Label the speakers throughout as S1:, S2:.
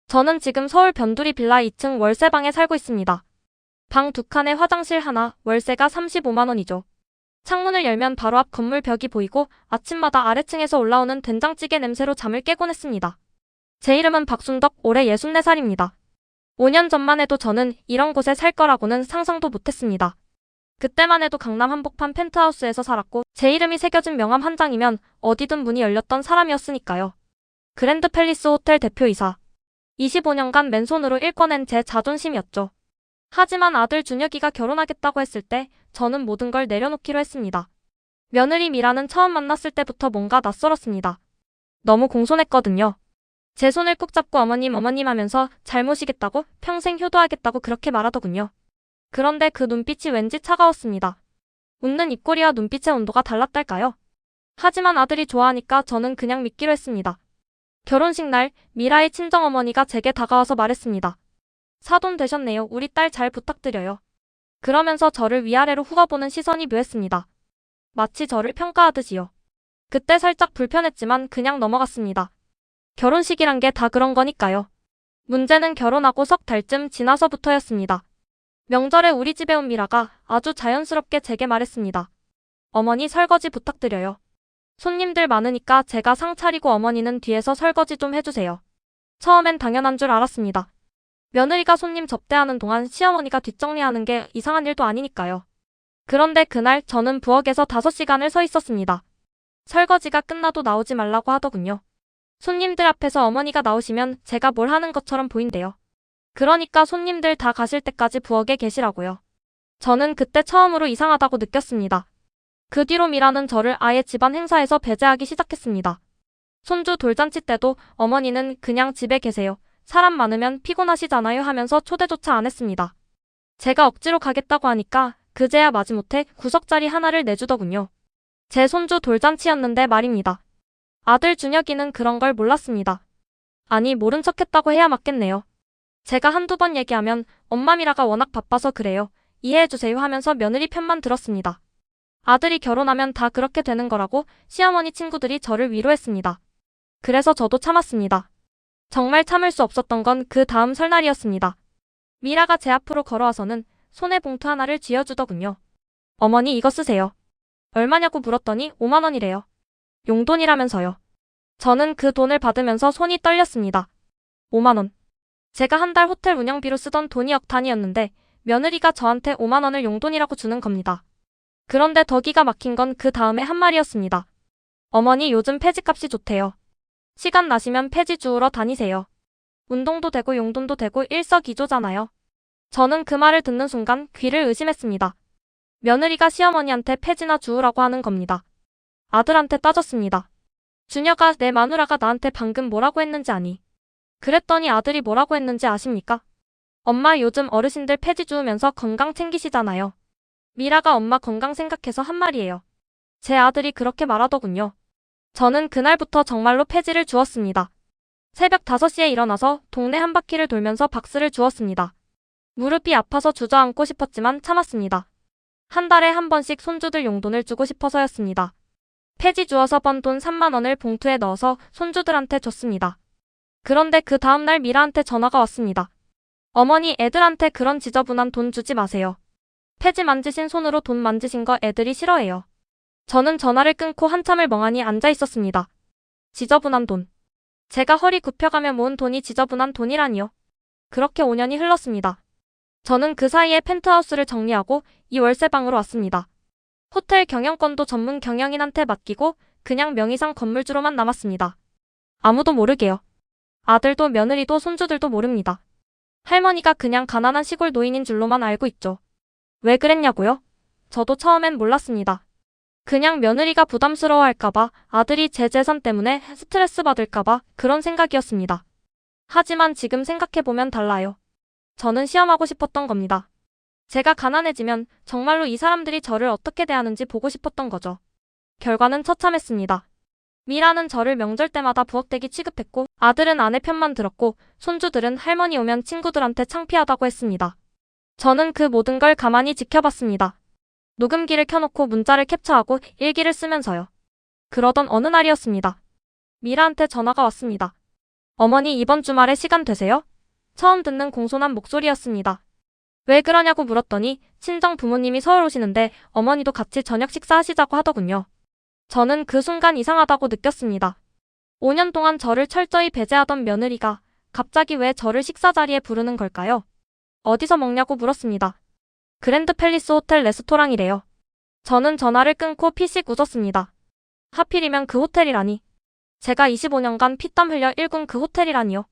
S1: 저는 지금 서울 변두리 빌라 2층 월세방에 살고 있습니다. 방 2칸에 화장실 하나, 월세가 35만 원이죠. 창문을 열면 바로 앞 건물 벽이 보이고 아침마다 아래층에서 올라오는 된장찌개 냄새로 잠을 깨곤 했습니다. 제 이름은 박순덕, 올해 64살입니다. 5년 전만 해도 저는 이런 곳에 살 거라고는 상상도 못했습니다. 그때만 해도 강남 한복판 펜트하우스에서 살았고 제 이름이 새겨진 명함 한 장이면 어디든 문이 열렸던 사람이었으니까요. 그랜드 팰리스 호텔 대표이사. 25년간 맨손으로 일궈낸 제 자존심이었죠. 하지만 아들 준혁이가 결혼하겠다고 했을 때 저는 모든 걸 내려놓기로 했습니다. 며느리 미라는 처음 만났을 때부터 뭔가 낯설었습니다. 너무 공손했거든요. 제 손을 꼭 잡고 어머님 하면서 잘 모시겠다고 평생 효도하겠다고 그렇게 말하더군요. 그런데 그 눈빛이 왠지 차가웠습니다. 웃는 입꼬리와 눈빛의 온도가 달랐달까요? 하지만 아들이 좋아하니까 저는 그냥 믿기로 했습니다. 결혼식 날 미라의 친정어머니가 제게 다가와서 말했습니다. 사돈 되셨네요. 우리 딸 잘 부탁드려요. 그러면서 저를 위아래로 훑어보는 시선이 묘했습니다. 마치 저를 평가하듯이요. 그때 살짝 불편했지만 그냥 넘어갔습니다. 결혼식이란 게 다 그런 거니까요. 문제는 결혼하고 석 달쯤 지나서부터였습니다. 명절에 우리 집에 온 미라가 아주 자연스럽게 제게 말했습니다. 어머니 설거지 부탁드려요. 손님들 많으니까 제가 상 차리고 어머니는 뒤에서 설거지 좀 해주세요. 처음엔 당연한 줄 알았습니다. 며느리가 손님 접대하는 동안 시어머니가 뒷정리하는 게 이상한 일도 아니니까요. 그런데 그날 저는 부엌에서 5시간을 서 있었습니다. 설거지가 끝나도 나오지 말라고 하더군요. 손님들 앞에서 어머니가 나오시면 제가 뭘 하는 것처럼 보인대요. 그러니까 손님들 다 가실 때까지 부엌에 계시라고요. 저는 그때 처음으로 이상하다고 느꼈습니다. 그 뒤로 미라는 저를 아예 집안 행사에서 배제하기 시작했습니다. 손주 돌잔치 때도 어머니는 그냥 집에 계세요. 사람 많으면 피곤하시잖아요 하면서 초대조차 안 했습니다. 제가 억지로 가겠다고 하니까 그제야 마지못해 구석자리 하나를 내주더군요. 제 손주 돌잔치였는데 말입니다. 아들 준혁이는 그런 걸 몰랐습니다. 아니 모른 척했다고 해야 맞겠네요. 제가 한두 번 얘기하면 엄마 미라가 워낙 바빠서 그래요. 이해해주세요 하면서 며느리 편만 들었습니다. 아들이 결혼하면 다 그렇게 되는 거라고 시어머니 친구들이 저를 위로했습니다. 그래서 저도 참았습니다. 정말 참을 수 없었던 건 그 다음 설날이었습니다. 미라가 제 앞으로 걸어와서는 손에 봉투 하나를 쥐어주더군요. 어머니 이거 쓰세요. 얼마냐고 물었더니 5만 원이래요. 용돈이라면서요. 저는 그 돈을 받으면서 손이 떨렸습니다. 5만 원. 제가 한 달 호텔 운영비로 쓰던 돈이 억 단위였는데 며느리가 저한테 5만 원을 용돈이라고 주는 겁니다. 그런데 더 기가 막힌 건 그 다음에 한 말이었습니다. 어머니 요즘 폐지값이 좋대요. 시간 나시면 폐지 주우러 다니세요. 운동도 되고 용돈도 되고 일석이조잖아요. 저는 그 말을 듣는 순간 귀를 의심했습니다. 며느리가 시어머니한테 폐지나 주우라고 하는 겁니다. 아들한테 따졌습니다. 준혁아, 내 마누라가 나한테 방금 뭐라고 했는지 아니? 그랬더니 아들이 뭐라고 했는지 아십니까? 엄마 요즘 어르신들 폐지 주우면서 건강 챙기시잖아요. 미라가 엄마 건강 생각해서 한 말이에요. 제 아들이 그렇게 말하더군요. 저는 그날부터 정말로 폐지를 주었습니다. 새벽 5시에 일어나서 동네 한 바퀴를 돌면서 박스를 주었습니다. 무릎이 아파서 주저앉고 싶었지만 참았습니다. 한 달에 한 번씩 손주들 용돈을 주고 싶어서였습니다. 폐지 주어서 번 돈 3만 원을 봉투에 넣어서 손주들한테 줬습니다. 그런데 그 다음날 미라한테 전화가 왔습니다. 어머니 애들한테 그런 지저분한 돈 주지 마세요. 폐지 만지신 손으로 돈 만지신 거 애들이 싫어해요. 저는 전화를 끊고 한참을 멍하니 앉아 있었습니다. 지저분한 돈. 제가 허리 굽혀가며 모은 돈이 지저분한 돈이라니요. 그렇게 5년이 흘렀습니다. 저는 그 사이에 펜트하우스를 정리하고 이 월세방으로 왔습니다. 호텔 경영권도 전문 경영인한테 맡기고 그냥 명의상 건물주로만 남았습니다. 아무도 모르게요. 아들도 며느리도 손주들도 모릅니다. 할머니가 그냥 가난한 시골 노인인 줄로만 알고 있죠. 왜 그랬냐고요? 저도 처음엔 몰랐습니다. 그냥 며느리가 부담스러워할까봐 아들이 제 재산 때문에 스트레스 받을까봐 그런 생각이었습니다. 하지만 지금 생각해보면 달라요. 저는 시험하고 싶었던 겁니다. 제가 가난해지면 정말로 이 사람들이 저를 어떻게 대하는지 보고 싶었던 거죠. 결과는 처참했습니다. 미라는 저를 명절 때마다 부엌대기 취급했고 아들은 아내 편만 들었고 손주들은 할머니 오면 친구들한테 창피하다고 했습니다. 저는 그 모든 걸 가만히 지켜봤습니다. 녹음기를 켜놓고 문자를 캡처하고 일기를 쓰면서요. 그러던 어느 날이었습니다. 미라한테 전화가 왔습니다. 어머니 이번 주말에 시간 되세요? 처음 듣는 공손한 목소리였습니다. 왜 그러냐고 물었더니 친정 부모님이 서울 오시는데 어머니도 같이 저녁 식사하시자고 하더군요. 저는 그 순간 이상하다고 느꼈습니다. 5년 동안 저를 철저히 배제하던 며느리가 갑자기 왜 저를 식사 자리에 부르는 걸까요? 어디서 먹냐고 물었습니다. 그랜드 팰리스 호텔 레스토랑이래요. 저는 전화를 끊고 피식 웃었습니다. 하필이면 그 호텔이라니. 제가 25년간 피땀 흘려 일군 그 호텔이라니요.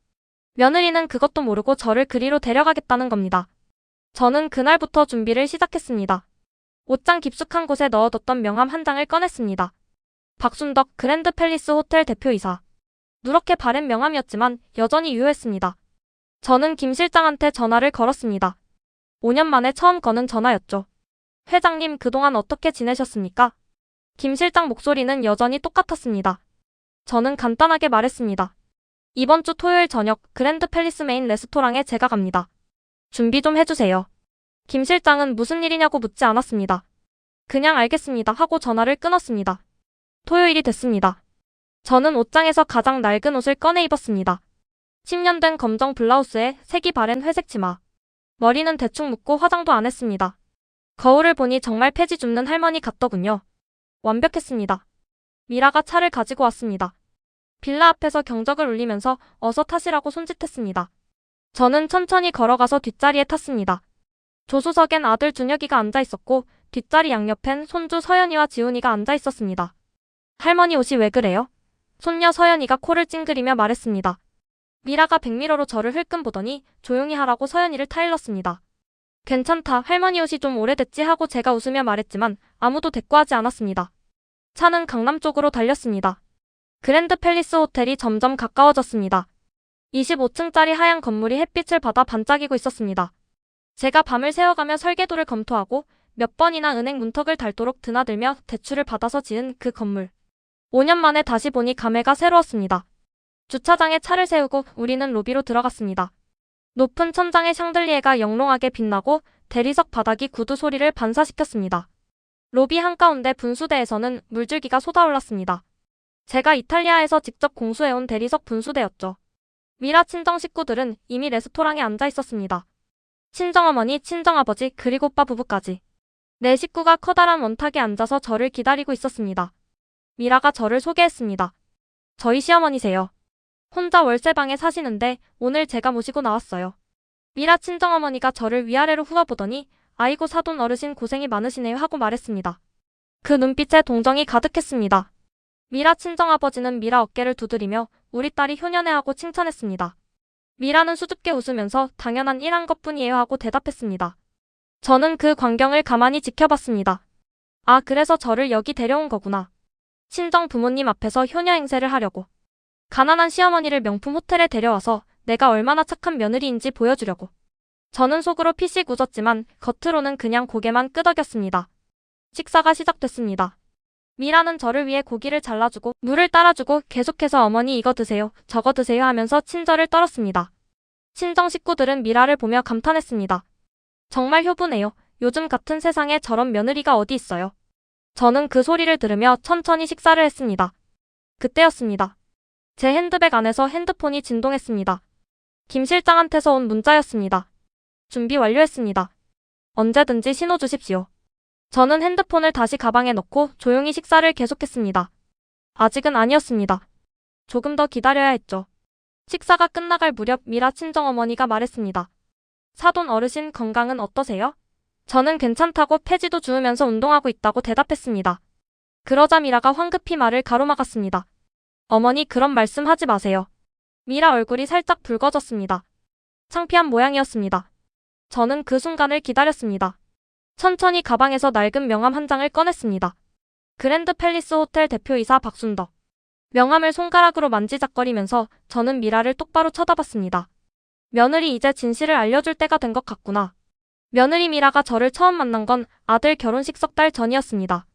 S1: 며느리는 그것도 모르고 저를 그리로 데려가겠다는 겁니다. 저는 그날부터 준비를 시작했습니다. 옷장 깊숙한 곳에 넣어뒀던 명함 한 장을 꺼냈습니다. 박순덕 그랜드 팰리스 호텔 대표이사. 누렇게 바랜 명함이었지만 여전히 유효했습니다. 저는 김 실장한테 전화를 걸었습니다. 5년 만에 처음 거는 전화였죠. 회장님 그동안 어떻게 지내셨습니까? 김 실장 목소리는 여전히 똑같았습니다. 저는 간단하게 말했습니다. 이번 주 토요일 저녁 그랜드 팰리스 메인 레스토랑에 제가 갑니다. 준비 좀 해주세요. 김 실장은 무슨 일이냐고 묻지 않았습니다. 그냥 알겠습니다 하고 전화를 끊었습니다. 토요일이 됐습니다. 저는 옷장에서 가장 낡은 옷을 꺼내 입었습니다. 10년 된 검정 블라우스에 색이 바랜 회색 치마. 머리는 대충 묶고 화장도 안 했습니다. 거울을 보니 정말 폐지 줍는 할머니 같더군요. 완벽했습니다. 미라가 차를 가지고 왔습니다. 빌라 앞에서 경적을 울리면서 어서 타시라고 손짓했습니다. 저는 천천히 걸어가서 뒷자리에 탔습니다. 조수석엔 아들 준혁이가 앉아 있었고 뒷자리 양옆엔 손주 서연이와 지훈이가 앉아 있었습니다. 할머니 옷이 왜 그래요? 손녀 서연이가 코를 찡그리며 말했습니다. 미라가 백미러로 저를 흘끔 보더니 조용히 하라고 서연이를 타일렀습니다. 괜찮다, 할머니 옷이 좀 오래됐지 하고 제가 웃으며 말했지만 아무도 대꾸하지 않았습니다. 차는 강남 쪽으로 달렸습니다. 그랜드 팰리스 호텔이 점점 가까워졌습니다. 25층짜리 하얀 건물이 햇빛을 받아 반짝이고 있었습니다. 제가 밤을 새워가며 설계도를 검토하고 몇 번이나 은행 문턱을 닳도록 드나들며 대출을 받아서 지은 그 건물. 5년 만에 다시 보니 감회가 새로웠습니다. 주차장에 차를 세우고 우리는 로비로 들어갔습니다. 높은 천장의 샹들리에가 영롱하게 빛나고 대리석 바닥이 구두 소리를 반사시켰습니다. 로비 한가운데 분수대에서는 물줄기가 쏟아올랐습니다. 제가 이탈리아에서 직접 공수해온 대리석 분수대였죠. 미라 친정 식구들은 이미 레스토랑에 앉아 있었습니다. 친정어머니, 친정아버지, 그리고 오빠 부부까지. 네 식구가 커다란 원탁에 앉아서 저를 기다리고 있었습니다. 미라가 저를 소개했습니다. 저희 시어머니세요. 혼자 월세방에 사시는데 오늘 제가 모시고 나왔어요. 미라 친정어머니가 저를 위아래로 후어보더니 아이고 사돈 어르신 고생이 많으시네요 하고 말했습니다. 그 눈빛에 동정이 가득했습니다. 미라 친정아버지는 미라 어깨를 두드리며 우리 딸이 효녀네하고 칭찬했습니다. 미라는 수줍게 웃으면서 당연한 일한 것뿐이에요 하고 대답했습니다. 저는 그 광경을 가만히 지켜봤습니다. 아, 그래서 저를 여기 데려온 거구나. 친정 부모님 앞에서 효녀 행세를 하려고. 가난한 시어머니를 명품 호텔에 데려와서 내가 얼마나 착한 며느리인지 보여주려고. 저는 속으로 피식 웃었지만 겉으로는 그냥 고개만 끄덕였습니다. 식사가 시작됐습니다. 미라는 저를 위해 고기를 잘라주고 물을 따라주고 계속해서 어머니 이거 드세요, 저거 드세요 하면서 친절을 떨었습니다. 친정 식구들은 미라를 보며 감탄했습니다. 정말 효부네요. 요즘 같은 세상에 저런 며느리가 어디 있어요. 저는 그 소리를 들으며 천천히 식사를 했습니다. 그때였습니다. 제 핸드백 안에서 핸드폰이 진동했습니다. 김 실장한테서 온 문자였습니다. 준비 완료했습니다. 언제든지 신호 주십시오. 저는 핸드폰을 다시 가방에 넣고 조용히 식사를 계속했습니다. 아직은 아니었습니다. 조금 더 기다려야 했죠. 식사가 끝나갈 무렵 미라 친정어머니가 말했습니다. 사돈 어르신 건강은 어떠세요? 저는 괜찮다고 폐지도 주우면서 운동하고 있다고 대답했습니다. 그러자 미라가 황급히 말을 가로막았습니다. 어머니 그런 말씀 하지 마세요. 미라 얼굴이 살짝 붉어졌습니다. 창피한 모양이었습니다. 저는 그 순간을 기다렸습니다. 천천히 가방에서 낡은 명함 한 장을 꺼냈습니다. 그랜드 팰리스 호텔 대표이사 박순덕. 명함을 손가락으로 만지작거리면서 저는 미라를 똑바로 쳐다봤습니다. 며느리 이제 진실을 알려줄 때가 된 것 같구나. 며느리 미라가 저를 처음 만난 건 아들 결혼식 석 달 전이었습니다.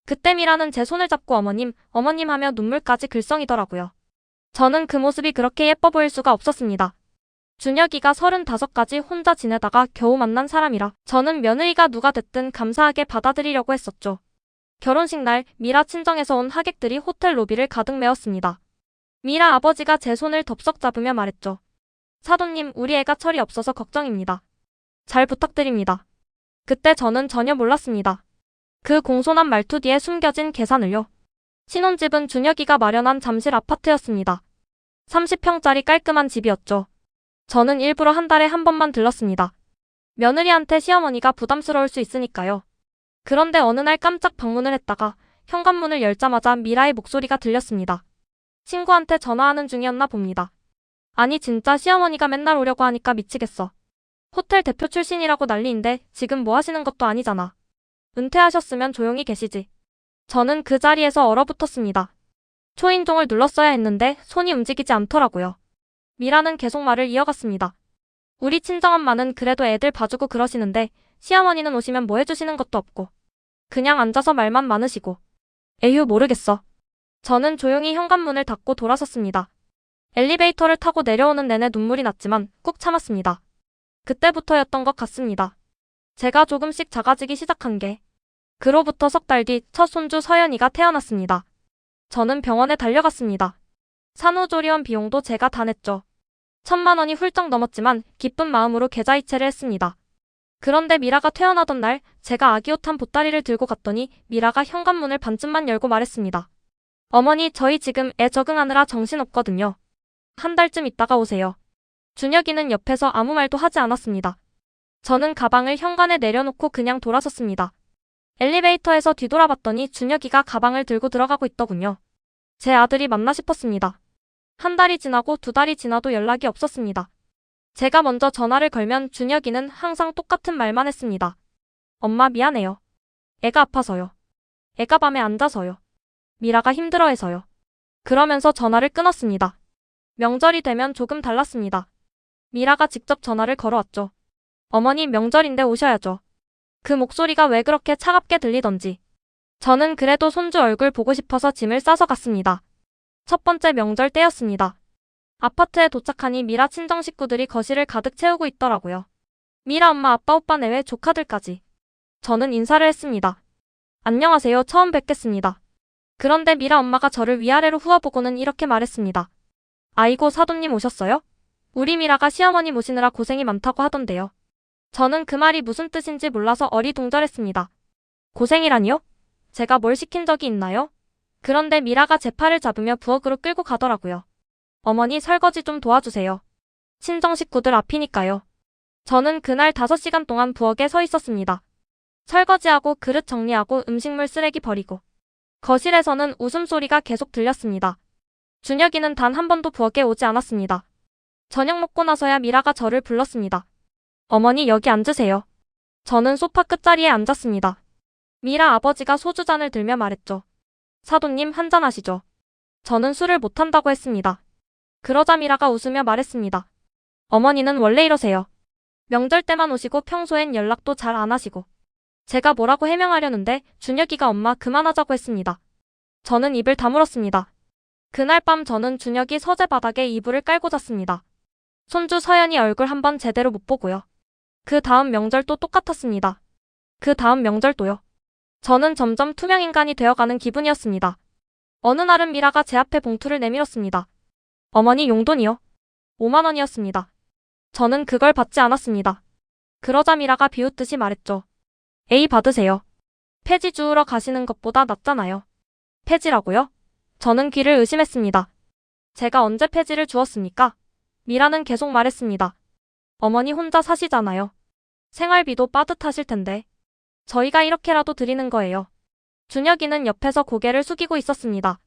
S1: 그때 미라는 제 손을 잡고 어머님, 어머님 하며 눈물까지 글썽이더라고요. 저는 그 모습이 그렇게 예뻐 보일 수가 없었습니다. 준혁이가 35까지 혼자 지내다가 겨우 만난 사람이라 저는 며느리가 누가 됐든 감사하게 받아들이려고 했었죠. 결혼식 날 미라 친정에서 온 하객들이 호텔 로비를 가득 메웠습니다. 미라 아버지가 제 손을 덥석 잡으며 말했죠. 사돈님, 우리 애가 철이 없어서 걱정입니다. 잘 부탁드립니다. 그때 저는 전혀 몰랐습니다. 그 공손한 말투 뒤에 숨겨진 계산을요. 신혼집은 준혁이가 마련한 잠실 아파트였습니다. 30평짜리 깔끔한 집이었죠. 저는 일부러 한 달에 한 번만 들렀습니다. 며느리한테 시어머니가 부담스러울 수 있으니까요. 그런데 어느 날 깜짝 방문을 했다가 현관문을 열자마자 미라의 목소리가 들렸습니다. 친구한테 전화하는 중이었나 봅니다. 아니 진짜 시어머니가 맨날 오려고 하니까 미치겠어. 호텔 대표 출신이라고 난리인데 지금 뭐 하시는 것도 아니잖아. 은퇴하셨으면 조용히 계시지. 저는 그 자리에서 얼어붙었습니다. 초인종을 눌렀어야 했는데 손이 움직이지 않더라고요. 미라는 계속 말을 이어갔습니다. 우리 친정엄마는 그래도 애들 봐주고 그러시는데 시어머니는 오시면 뭐 해주시는 것도 없고 그냥 앉아서 말만 많으시고. 에휴 모르겠어. 저는 조용히 현관문을 닫고 돌아섰습니다. 엘리베이터를 타고 내려오는 내내 눈물이 났지만 꾹 참았습니다. 그때부터였던 것 같습니다. 제가 조금씩 작아지기 시작한 게. 그로부터 석 달 뒤 첫 손주 서연이가 태어났습니다. 저는 병원에 달려갔습니다. 산후조리원 비용도 제가 다 냈죠. 1,000만 원이 훌쩍 넘었지만 기쁜 마음으로 계좌이체를 했습니다. 그런데 미라가 퇴원하던 날 제가 아기 옷 한 보따리를 들고 갔더니 미라가 현관문을 반쯤만 열고 말했습니다. 어머니, 저희 지금 애 적응하느라 정신없거든요. 한 달쯤 있다가 오세요. 준혁이는 옆에서 아무 말도 하지 않았습니다. 저는 가방을 현관에 내려놓고 그냥 돌아섰습니다. 엘리베이터에서 뒤돌아봤더니 준혁이가 가방을 들고 들어가고 있더군요. 제 아들이 맞나 싶었습니다. 한 달이 지나고 두 달이 지나도 연락이 없었습니다. 제가 먼저 전화를 걸면 준혁이는 항상 똑같은 말만 했습니다. 엄마 미안해요. 애가 아파서요. 애가 밤에 안 자서요. 미라가 힘들어해서요. 그러면서 전화를 끊었습니다. 명절이 되면 조금 달랐습니다. 미라가 직접 전화를 걸어왔죠. 어머니 명절인데 오셔야죠. 그 목소리가 왜 그렇게 차갑게 들리던지. 저는 그래도 손주 얼굴 보고 싶어서 짐을 싸서 갔습니다. 첫 번째 명절 때였습니다. 아파트에 도착하니 미라 친정 식구들이 거실을 가득 채우고 있더라고요. 미라 엄마, 아빠, 오빠 내외 조카들까지. 저는 인사를 했습니다. 안녕하세요, 처음 뵙겠습니다. 그런데 미라 엄마가 저를 위아래로 후어보고는 이렇게 말했습니다. 아이고, 사돈님 오셨어요? 우리 미라가 시어머니 모시느라 고생이 많다고 하던데요. 저는 그 말이 무슨 뜻인지 몰라서 어리둥절했습니다. 고생이라니요? 제가 뭘 시킨 적이 있나요? 그런데 미라가 제 팔을 잡으며 부엌으로 끌고 가더라고요. 어머니, 설거지 좀 도와주세요. 친정 식구들 앞이니까요. 저는 그날 5시간 동안 부엌에 서 있었습니다. 설거지하고 그릇 정리하고 음식물 쓰레기 버리고. 거실에서는 웃음소리가 계속 들렸습니다. 준혁이는 단 한 번도 부엌에 오지 않았습니다. 저녁 먹고 나서야 미라가 저를 불렀습니다. 어머니, 여기 앉으세요. 저는 소파 끝자리에 앉았습니다. 미라 아버지가 소주잔을 들며 말했죠. 사돈님 한잔 하시죠. 저는 술을 못한다고 했습니다. 그러자 미라가 웃으며 말했습니다. 어머니는 원래 이러세요. 명절 때만 오시고 평소엔 연락도 잘 안 하시고. 제가 뭐라고 해명하려는데 준혁이가 엄마 그만하자고 했습니다. 저는 입을 다물었습니다. 그날 밤 저는 준혁이 서재 바닥에 이불을 깔고 잤습니다. 손주 서연이 얼굴 한번 제대로 못 보고요. 그 다음 명절도 똑같았습니다. 그 다음 명절도요. 저는 점점 투명인간이 되어가는 기분이었습니다. 어느 날은 미라가 제 앞에 봉투를 내밀었습니다. 어머니, 용돈이요. 5만 원이었습니다. 저는 그걸 받지 않았습니다. 그러자 미라가 비웃듯이 말했죠. 에이, 받으세요. 폐지 주우러 가시는 것보다 낫잖아요. 폐지라고요? 저는 귀를 의심했습니다. 제가 언제 폐지를 주었습니까? 미라는 계속 말했습니다. 어머니 혼자 사시잖아요. 생활비도 빠듯하실 텐데. 저희가 이렇게라도 드리는 거예요. 준혁이는 옆에서 고개를 숙이고 있었습니다.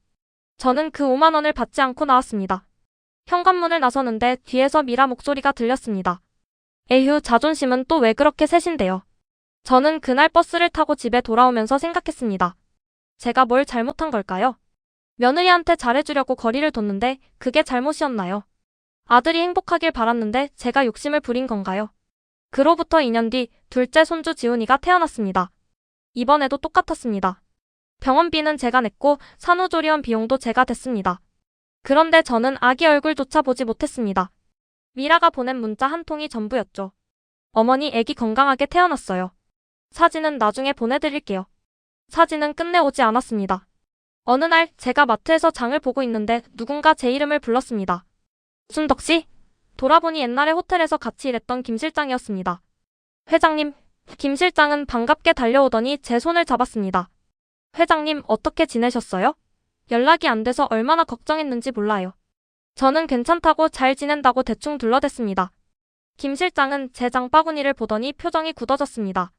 S1: 저는 그 5만 원을 받지 않고 나왔습니다. 현관문을 나서는데 뒤에서 미라 목소리가 들렸습니다. 에휴, 자존심은 또 왜 그렇게 세신데요. 저는 그날 버스를 타고 집에 돌아오면서 생각했습니다. 제가 뭘 잘못한 걸까요? 며느리한테 잘해주려고 거리를 뒀는데 그게 잘못이었나요? 아들이 행복하길 바랐는데 제가 욕심을 부린 건가요? 그로부터 2년 뒤 둘째 손주 지훈이가 태어났습니다. 이번에도 똑같았습니다. 병원비는 제가 냈고 산후조리원 비용도 제가 댔습니다. 그런데 저는 아기 얼굴조차 보지 못했습니다. 미라가 보낸 문자 한 통이 전부였죠. 어머니, 애기 건강하게 태어났어요. 사진은 나중에 보내드릴게요. 사진은 끝내 오지 않았습니다. 어느 날 제가 마트에서 장을 보고 있는데 누군가 제 이름을 불렀습니다. 순덕 씨? 돌아보니 옛날에 호텔에서 같이 일했던 김 실장이었습니다. 회장님, 김 실장은 반갑게 달려오더니 제 손을 잡았습니다. 회장님, 어떻게 지내셨어요? 연락이 안 돼서 얼마나 걱정했는지 몰라요. 저는 괜찮다고 잘 지낸다고 대충 둘러댔습니다. 김 실장은 제 장바구니를 보더니 표정이 굳어졌습니다.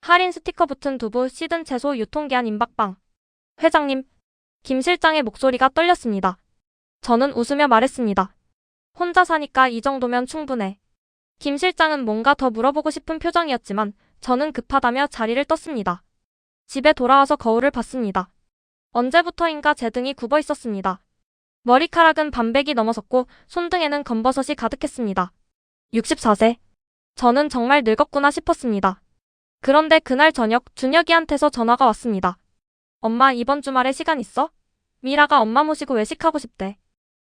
S1: 할인 스티커 붙은 두부, 시든 채소, 유통기한 임박방. 회장님, 김 실장의 목소리가 떨렸습니다. 저는 웃으며 말했습니다. 혼자 사니까 이 정도면 충분해. 김 실장은 뭔가 더 물어보고 싶은 표정이었지만 저는 급하다며 자리를 떴습니다. 집에 돌아와서 거울을 봤습니다. 언제부터인가 제 등이 굽어 있었습니다. 머리카락은 반백이 넘어섰고 손등에는 검버섯이 가득했습니다. 64세. 저는 정말 늙었구나 싶었습니다. 그런데 그날 저녁 준혁이한테서 전화가 왔습니다. 엄마, 이번 주말에 시간 있어? 미라가 엄마 모시고 외식하고 싶대.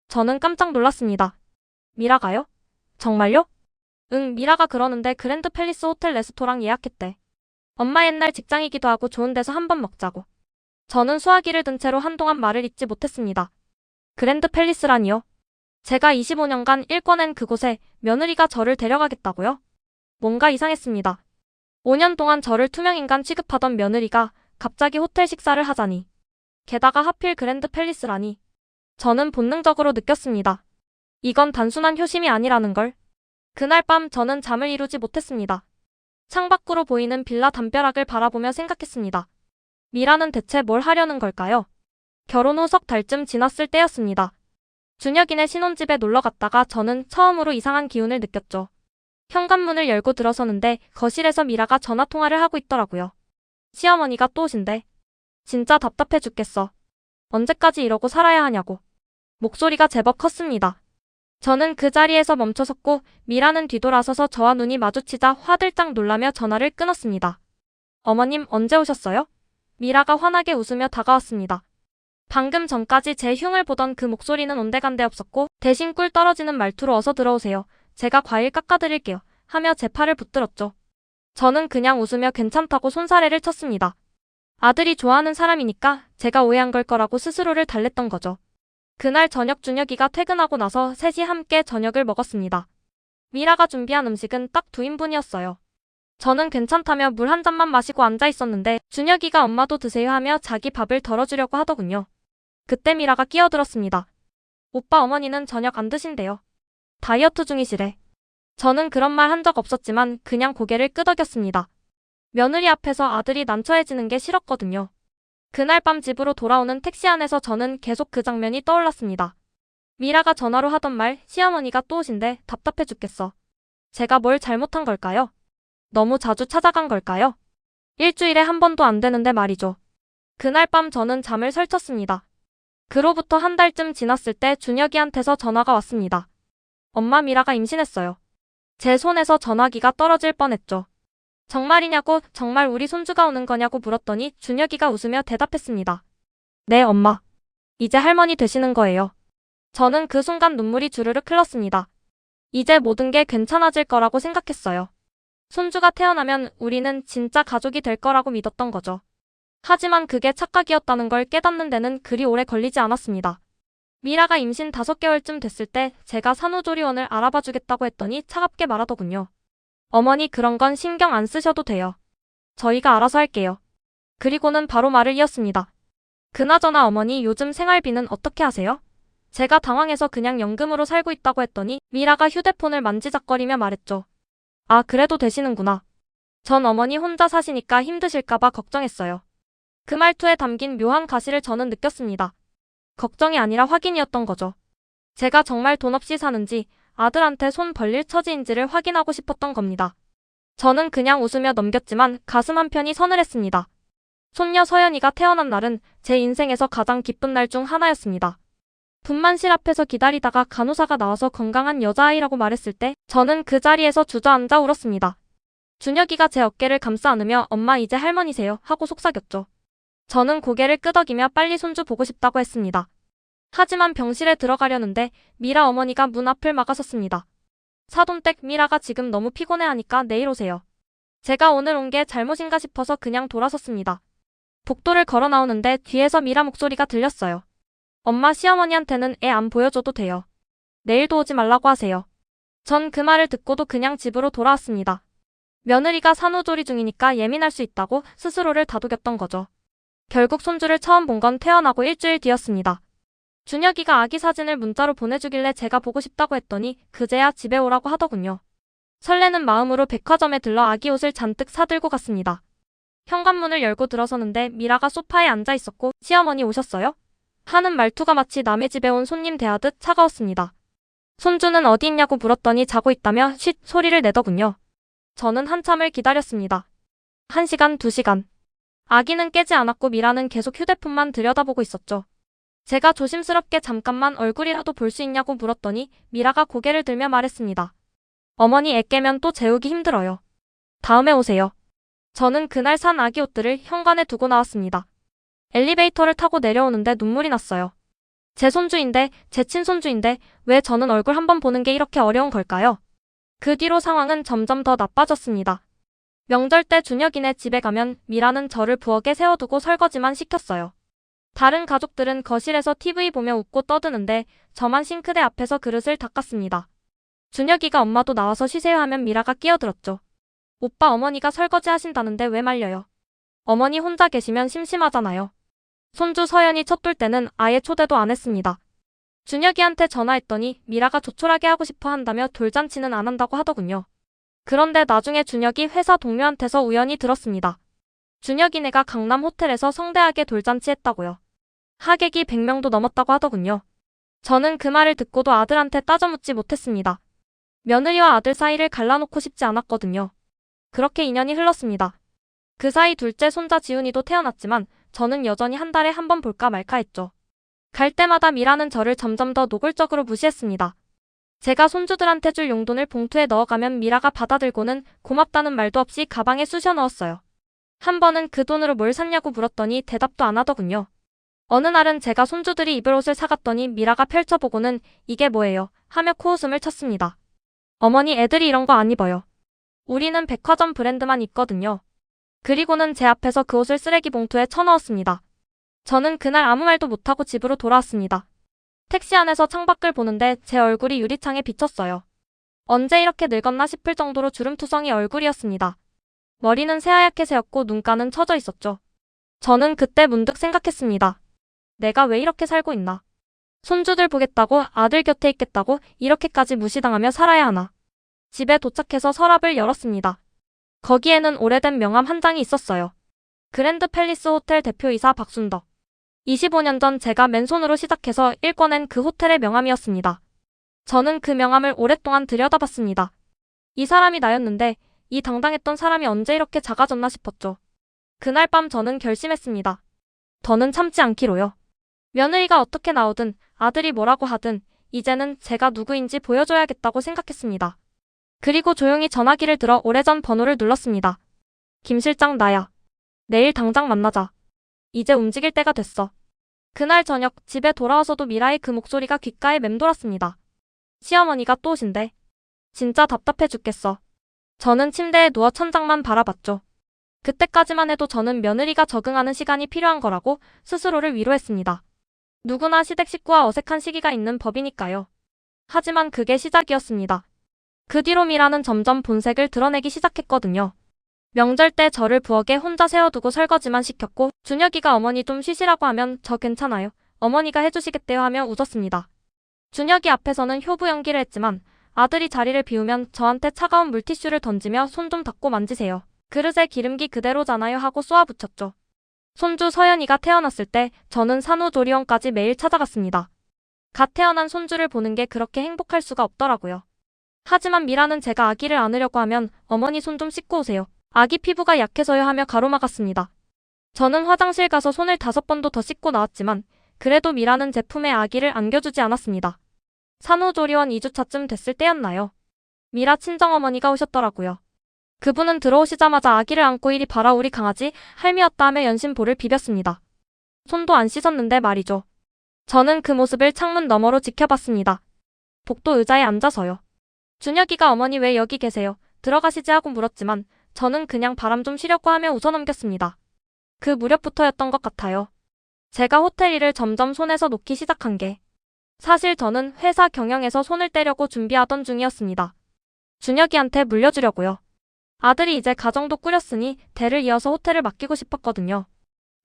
S1: 저는 깜짝 놀랐습니다. 미라가요? 정말요? 응, 미라가 그러는데 그랜드 팰리스 호텔 레스토랑 예약했대. 엄마 옛날 직장이기도 하고 좋은 데서 한번 먹자고. 저는 수화기를 든 채로 한동안 말을 잇지 못했습니다. 그랜드 팰리스라니요? 제가 25년간 일궈낸 그곳에 며느리가 저를 데려가겠다고요? 뭔가 이상했습니다. 5년 동안 저를 투명인간 취급하던 며느리가 갑자기 호텔 식사를 하자니. 게다가 하필 그랜드 팰리스라니. 저는 본능적으로 느꼈습니다. 이건 단순한 효심이 아니라는 걸. 그날 밤 저는 잠을 이루지 못했습니다. 창밖으로 보이는 빌라 담벼락을 바라보며 생각했습니다. 미라는 대체 뭘 하려는 걸까요? 결혼 후 석 달쯤 지났을 때였습니다. 준혁이네 신혼집에 놀러 갔다가 저는 처음으로 이상한 기운을 느꼈죠. 현관문을 열고 들어서는데 거실에서 미라가 전화통화를 하고 있더라고요. 시어머니가 또 오신대. 진짜 답답해 죽겠어. 언제까지 이러고 살아야 하냐고. 목소리가 제법 컸습니다. 저는 그 자리에서 멈춰섰고 미라는 뒤돌아서서 저와 눈이 마주치자 화들짝 놀라며 전화를 끊었습니다. 어머님, 언제 오셨어요? 미라가 환하게 웃으며 다가왔습니다. 방금 전까지 제 흉을 보던 그 목소리는 온데간데 없었고 대신 꿀 떨어지는 말투로 어서 들어오세요. 제가 과일 깎아드릴게요. 하며 제 팔을 붙들었죠. 저는 그냥 웃으며 괜찮다고 손사래를 쳤습니다. 아들이 좋아하는 사람이니까 제가 오해한 걸 거라고 스스로를 달랬던 거죠. 그날 저녁 준혁이가 퇴근하고 나서 셋이 함께 저녁을 먹었습니다. 미라가 준비한 음식은 딱 2인분이었어요. 저는 괜찮다며 물 한 잔만 마시고 앉아 있었는데 준혁이가 엄마도 드세요 하며 자기 밥을 덜어주려고 하더군요. 그때 미라가 끼어들었습니다. 오빠, 어머니는 저녁 안 드신대요. 다이어트 중이시래. 저는 그런 말 한 적 없었지만 그냥 고개를 끄덕였습니다. 며느리 앞에서 아들이 난처해지는 게 싫었거든요. 그날 밤 집으로 돌아오는 택시 안에서 저는 계속 그 장면이 떠올랐습니다. 미라가 전화로 하던 말, 시어머니가 또 오신대. 답답해 죽겠어. 제가 뭘 잘못한 걸까요? 너무 자주 찾아간 걸까요? 일주일에 한 번도 안 되는데 말이죠. 그날 밤 저는 잠을 설쳤습니다. 그로부터 한 달쯤 지났을 때 준혁이한테서 전화가 왔습니다. 엄마, 미라가 임신했어요. 제 손에서 전화기가 떨어질 뻔했죠. 정말이냐고, 정말 우리 손주가 오는 거냐고 물었더니 준혁이가 웃으며 대답했습니다. 네, 엄마. 이제 할머니 되시는 거예요. 저는 그 순간 눈물이 주르륵 흘렀습니다. 이제 모든 게 괜찮아질 거라고 생각했어요. 손주가 태어나면 우리는 진짜 가족이 될 거라고 믿었던 거죠. 하지만 그게 착각이었다는 걸 깨닫는 데는 그리 오래 걸리지 않았습니다. 미라가 임신 5개월쯤 됐을 때 제가 산후조리원을 알아봐 주겠다고 했더니 차갑게 말하더군요. 어머니, 그런 건 신경 안 쓰셔도 돼요. 저희가 알아서 할게요. 그리고는 바로 말을 이었습니다. 그나저나 어머니, 요즘 생활비는 어떻게 하세요? 제가 당황해서 그냥 연금으로 살고 있다고 했더니 미라가 휴대폰을 만지작거리며 말했죠. 아, 그래도 되시는구나. 전 어머니 혼자 사시니까 힘드실까봐 걱정했어요. 그 말투에 담긴 묘한 가시를 저는 느꼈습니다. 걱정이 아니라 확인이었던 거죠. 제가 정말 돈 없이 사는지 아들한테 손 벌릴 처지인지를 확인하고 싶었던 겁니다. 저는 그냥 웃으며 넘겼지만 가슴 한편이 서늘했습니다. 손녀 서연이가 태어난 날은 제 인생에서 가장 기쁜 날 중 하나였습니다. 분만실 앞에서 기다리다가 간호사가 나와서 건강한 여자아이라고 말했을 때 저는 그 자리에서 주저앉아 울었습니다. 준혁이가 제 어깨를 감싸 안으며 엄마, 이제 할머니세요 하고 속삭였죠. 저는 고개를 끄덕이며 빨리 손주 보고 싶다고 했습니다. 하지만 병실에 들어가려는데 미라 어머니가 문 앞을 막아섰습니다. 사돈댁, 미라가 지금 너무 피곤해하니까 내일 오세요. 제가 오늘 온 게 잘못인가 싶어서 그냥 돌아섰습니다. 복도를 걸어 나오는데 뒤에서 미라 목소리가 들렸어요. 엄마, 시어머니한테는 애 안 보여줘도 돼요. 내일도 오지 말라고 하세요. 전 그 말을 듣고도 그냥 집으로 돌아왔습니다. 며느리가 산후조리 중이니까 예민할 수 있다고 스스로를 다독였던 거죠. 결국 손주를 처음 본 건 태어나고 일주일 뒤였습니다. 준혁이가 아기 사진을 문자로 보내주길래 제가 보고 싶다고 했더니 그제야 집에 오라고 하더군요. 설레는 마음으로 백화점에 들러 아기 옷을 잔뜩 사들고 갔습니다. 현관문을 열고 들어서는데 미라가 소파에 앉아 있었고 시어머니 오셨어요? 하는 말투가 마치 남의 집에 온 손님 대하듯 차가웠습니다. 손주는 어디 있냐고 물었더니 자고 있다며 쉿 소리를 내더군요. 저는 한참을 기다렸습니다. 1시간, 2시간. 아기는 깨지 않았고 미라는 계속 휴대폰만 들여다보고 있었죠. 제가 조심스럽게 잠깐만 얼굴이라도 볼 수 있냐고 물었더니 미라가 고개를 들며 말했습니다. 어머니, 애 깨면 또 재우기 힘들어요. 다음에 오세요. 저는 그날 산 아기 옷들을 현관에 두고 나왔습니다. 엘리베이터를 타고 내려오는데 눈물이 났어요. 제 손주인데, 제 친손주인데 왜 저는 얼굴 한번 보는 게 이렇게 어려운 걸까요? 그 뒤로 상황은 점점 더 나빠졌습니다. 명절 때 준혁이네 집에 가면 미라는 저를 부엌에 세워두고 설거지만 시켰어요. 다른 가족들은 거실에서 TV 보며 웃고 떠드는데 저만 싱크대 앞에서 그릇을 닦았습니다. 준혁이가 엄마도 나와서 쉬세요 하면 미라가 끼어들었죠. 오빠, 어머니가 설거지 하신다는데 왜 말려요? 어머니 혼자 계시면 심심하잖아요. 손주 서연이 첫 돌 때는 아예 초대도 안 했습니다. 준혁이한테 전화했더니 미라가 조촐하게 하고 싶어 한다며 돌잔치는 안 한다고 하더군요. 그런데 나중에 준혁이 회사 동료한테서 우연히 들었습니다. 준혁이네가 강남 호텔에서 성대하게 돌잔치 했다고요. 하객이 100명도 넘었다고 하더군요. 저는 그 말을 듣고도 아들한테 따져 묻지 못했습니다. 며느리와 아들 사이를 갈라놓고 싶지 않았거든요. 그렇게 2년이 흘렀습니다. 그 사이 둘째 손자 지훈이도 태어났지만 저는 여전히 한 달에 한 번 볼까 말까 했죠. 갈 때마다 미라는 저를 점점 더 노골적으로 무시했습니다. 제가 손주들한테 줄 용돈을 봉투에 넣어가면 미라가 받아들고는 고맙다는 말도 없이 가방에 쑤셔 넣었어요. 한 번은 그 돈으로 뭘 샀냐고 물었더니 대답도 안 하더군요. 어느 날은 제가 손주들이 입을 옷을 사갔더니 미라가 펼쳐보고는 이게 뭐예요? 하며 코웃음을 쳤습니다. 어머니, 애들이 이런 거 안 입어요. 우리는 백화점 브랜드만 입거든요. 그리고는 제 앞에서 그 옷을 쓰레기 봉투에 쳐넣었습니다. 저는 그날 아무 말도 못하고 집으로 돌아왔습니다. 택시 안에서 창밖을 보는데 제 얼굴이 유리창에 비쳤어요. 언제 이렇게 늙었나 싶을 정도로 주름투성이 얼굴이었습니다. 머리는 새하얗게 새었고 눈가는 처져 있었죠. 저는 그때 문득 생각했습니다. 내가 왜 이렇게 살고 있나? 손주들 보겠다고, 아들 곁에 있겠다고 이렇게까지 무시당하며 살아야 하나? 집에 도착해서 서랍을 열었습니다. 거기에는 오래된 명함 한 장이 있었어요. 그랜드 팰리스 호텔 대표이사 박순덕. 25년 전 제가 맨손으로 시작해서 읽어낸 그 호텔의 명함이었습니다. 저는 그 명함을 오랫동안 들여다봤습니다. 이 사람이 나였는데 이 당당했던 사람이 언제 이렇게 작아졌나 싶었죠. 그날 밤 저는 결심했습니다. 더는 참지 않기로요. 며느리가 어떻게 나오든 아들이 뭐라고 하든 이제는 제가 누구인지 보여줘야겠다고 생각했습니다. 그리고 조용히 전화기를 들어 오래전 번호를 눌렀습니다. 김 실장, 나야. 내일 당장 만나자. 이제 움직일 때가 됐어. 그날 저녁 집에 돌아와서도 미라의 그 목소리가 귓가에 맴돌았습니다. 시어머니가 또 오신대. 진짜 답답해 죽겠어. 저는 침대에 누워 천장만 바라봤죠. 그때까지만 해도 저는 며느리가 적응하는 시간이 필요한 거라고 스스로를 위로했습니다. 누구나 시댁 식구와 어색한 시기가 있는 법이니까요. 하지만 그게 시작이었습니다. 그 뒤로 미라는 점점 본색을 드러내기 시작했거든요. 명절 때 저를 부엌에 혼자 세워두고 설거지만 시켰고 준혁이가 어머니 좀 쉬시라고 하면 저 괜찮아요. 어머니가 해주시겠대요 하며 웃었습니다. 준혁이 앞에서는 효부 연기를 했지만 아들이 자리를 비우면 저한테 차가운 물티슈를 던지며 손 좀 닦고 만지세요. 그릇에 기름기 그대로잖아요 하고 쏘아붙였죠. 손주 서연이가 태어났을 때 저는 산후조리원까지 매일 찾아갔습니다. 갓 태어난 손주를 보는 게 그렇게 행복할 수가 없더라고요. 하지만 미라는 제가 아기를 안으려고 하면 어머니 손 좀 씻고 오세요. 아기 피부가 약해서요 하며 가로막았습니다. 저는 화장실 가서 손을 5번도 더 씻고 나왔지만 그래도 미라는 제품에 아기를 안겨주지 않았습니다. 산후조리원 2주차쯤 됐을 때였나요? 미라 친정어머니가 오셨더라고요. 그분은 들어오시자마자 아기를 안고 이리 봐라 우리 강아지 할미 왔다 하며 연신볼을 비볐습니다. 손도 안 씻었는데 말이죠. 저는 그 모습을 창문 너머로 지켜봤습니다. 복도 의자에 앉아서요. 준혁이가 어머니 왜 여기 계세요? 들어가시지 하고 물었지만 저는 그냥 바람 좀 쉬려고 하며 웃어넘겼습니다. 그 무렵부터였던 것 같아요. 제가 호텔 일을 점점 손에서 놓기 시작한 게 사실 저는 회사 경영에서 손을 떼려고 준비하던 중이었습니다. 준혁이한테 물려주려고요. 아들이 이제 가정도 꾸렸으니 대를 이어서 호텔을 맡기고 싶었거든요.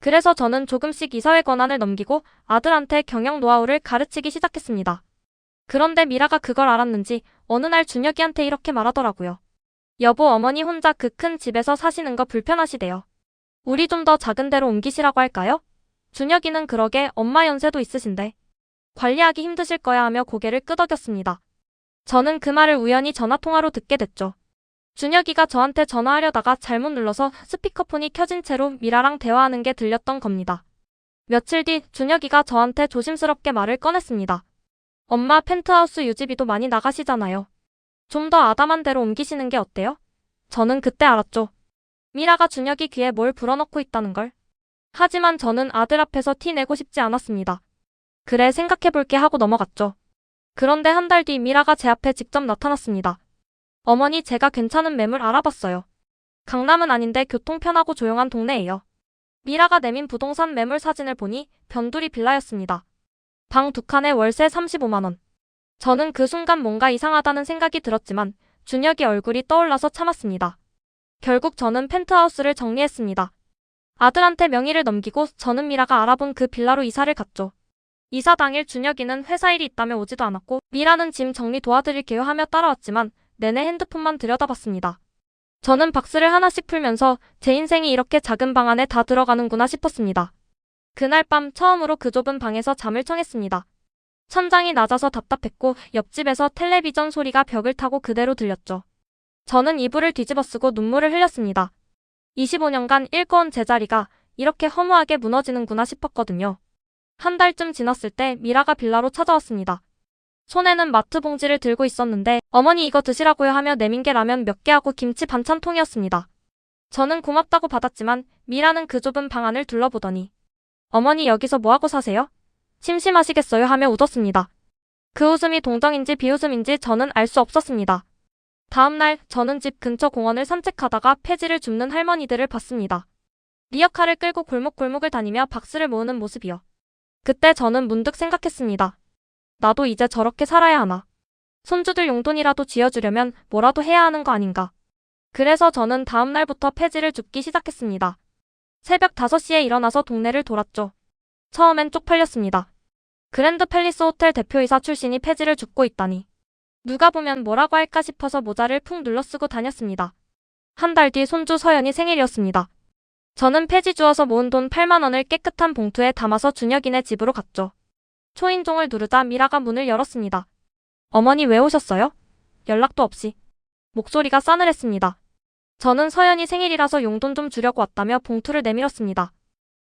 S1: 그래서 저는 조금씩 이사회 권한을 넘기고 아들한테 경영 노하우를 가르치기 시작했습니다. 그런데 미라가 그걸 알았는지 어느 날 준혁이한테 이렇게 말하더라고요. 여보, 어머니 혼자 그 큰 집에서 사시는 거 불편하시대요. 우리 좀 더 작은 데로 옮기시라고 할까요? 준혁이는 그러게 엄마 연세도 있으신데 관리하기 힘드실 거야 하며 고개를 끄덕였습니다. 저는 그 말을 우연히 전화통화로 듣게 됐죠. 준혁이가 저한테 전화하려다가 잘못 눌러서 스피커폰이 켜진 채로 미라랑 대화하는 게 들렸던 겁니다. 며칠 뒤 준혁이가 저한테 조심스럽게 말을 꺼냈습니다. 엄마, 펜트하우스 유지비도 많이 나가시잖아요. 좀 더 아담한 데로 옮기시는 게 어때요? 저는 그때 알았죠. 미라가 준혁이 귀에 뭘 불어넣고 있다는 걸. 하지만 저는 아들 앞에서 티 내고 싶지 않았습니다. 그래, 생각해볼게 하고 넘어갔죠. 그런데 한 달 뒤 미라가 제 앞에 직접 나타났습니다. 어머니, 제가 괜찮은 매물 알아봤어요. 강남은 아닌데 교통 편하고 조용한 동네예요. 미라가 내민 부동산 매물 사진을 보니 변두리 빌라였습니다. 방 2칸에 월세 35만 원. 저는 그 순간 뭔가 이상하다는 생각이 들었지만 준혁이 얼굴이 떠올라서 참았습니다. 결국 저는 펜트하우스를 정리했습니다. 아들한테 명의를 넘기고 저는 미라가 알아본 그 빌라로 이사를 갔죠. 이사 당일 준혁이는 회사 일이 있다며 오지도 않았고 미라는 짐 정리 도와드릴게요 하며 따라왔지만 내내 핸드폰만 들여다봤습니다. 저는 박스를 하나씩 풀면서 제 인생이 이렇게 작은 방 안에 다 들어가는구나 싶었습니다. 그날 밤 처음으로 그 좁은 방에서 잠을 청했습니다. 천장이 낮아서 답답했고 옆집에서 텔레비전 소리가 벽을 타고 그대로 들렸죠. 저는 이불을 뒤집어쓰고 눈물을 흘렸습니다. 25년간 일궈온 제자리가 이렇게 허무하게 무너지는구나 싶었거든요. 한 달쯤 지났을 때 미라가 빌라로 찾아왔습니다. 손에는 마트 봉지를 들고 있었는데 어머니 이거 드시라고요 하며 내민 게 라면 몇 개하고 김치 반찬통이었습니다. 저는 고맙다고 받았지만 미라는 그 좁은 방 안을 둘러보더니 어머니 여기서 뭐하고 사세요? 심심하시겠어요 하며 웃었습니다. 그 웃음이 동정인지 비웃음인지 저는 알 수 없었습니다. 다음날 저는 집 근처 공원을 산책하다가 폐지를 줍는 할머니들을 봤습니다. 리어카를 끌고 골목골목을 다니며 박스를 모으는 모습이요. 그때 저는 문득 생각했습니다. 나도 이제 저렇게 살아야 하나. 손주들 용돈이라도 쥐어주려면 뭐라도 해야 하는 거 아닌가. 그래서 저는 다음 날부터 폐지를 줍기 시작했습니다. 새벽 5시에 일어나서 동네를 돌았죠. 처음엔 쪽팔렸습니다. 그랜드 팰리스 호텔 대표이사 출신이 폐지를 줍고 있다니. 누가 보면 뭐라고 할까 싶어서 모자를 푹 눌러쓰고 다녔습니다. 한 달 뒤 손주 서연이 생일이었습니다. 저는 폐지 주워서 모은 돈 8만 원을 깨끗한 봉투에 담아서 준혁이네 집으로 갔죠. 초인종을 누르자 미라가 문을 열었습니다. 어머니 왜 오셨어요? 연락도 없이. 목소리가 싸늘했습니다. 저는 서연이 생일이라서 용돈 좀 주려고 왔다며 봉투를 내밀었습니다.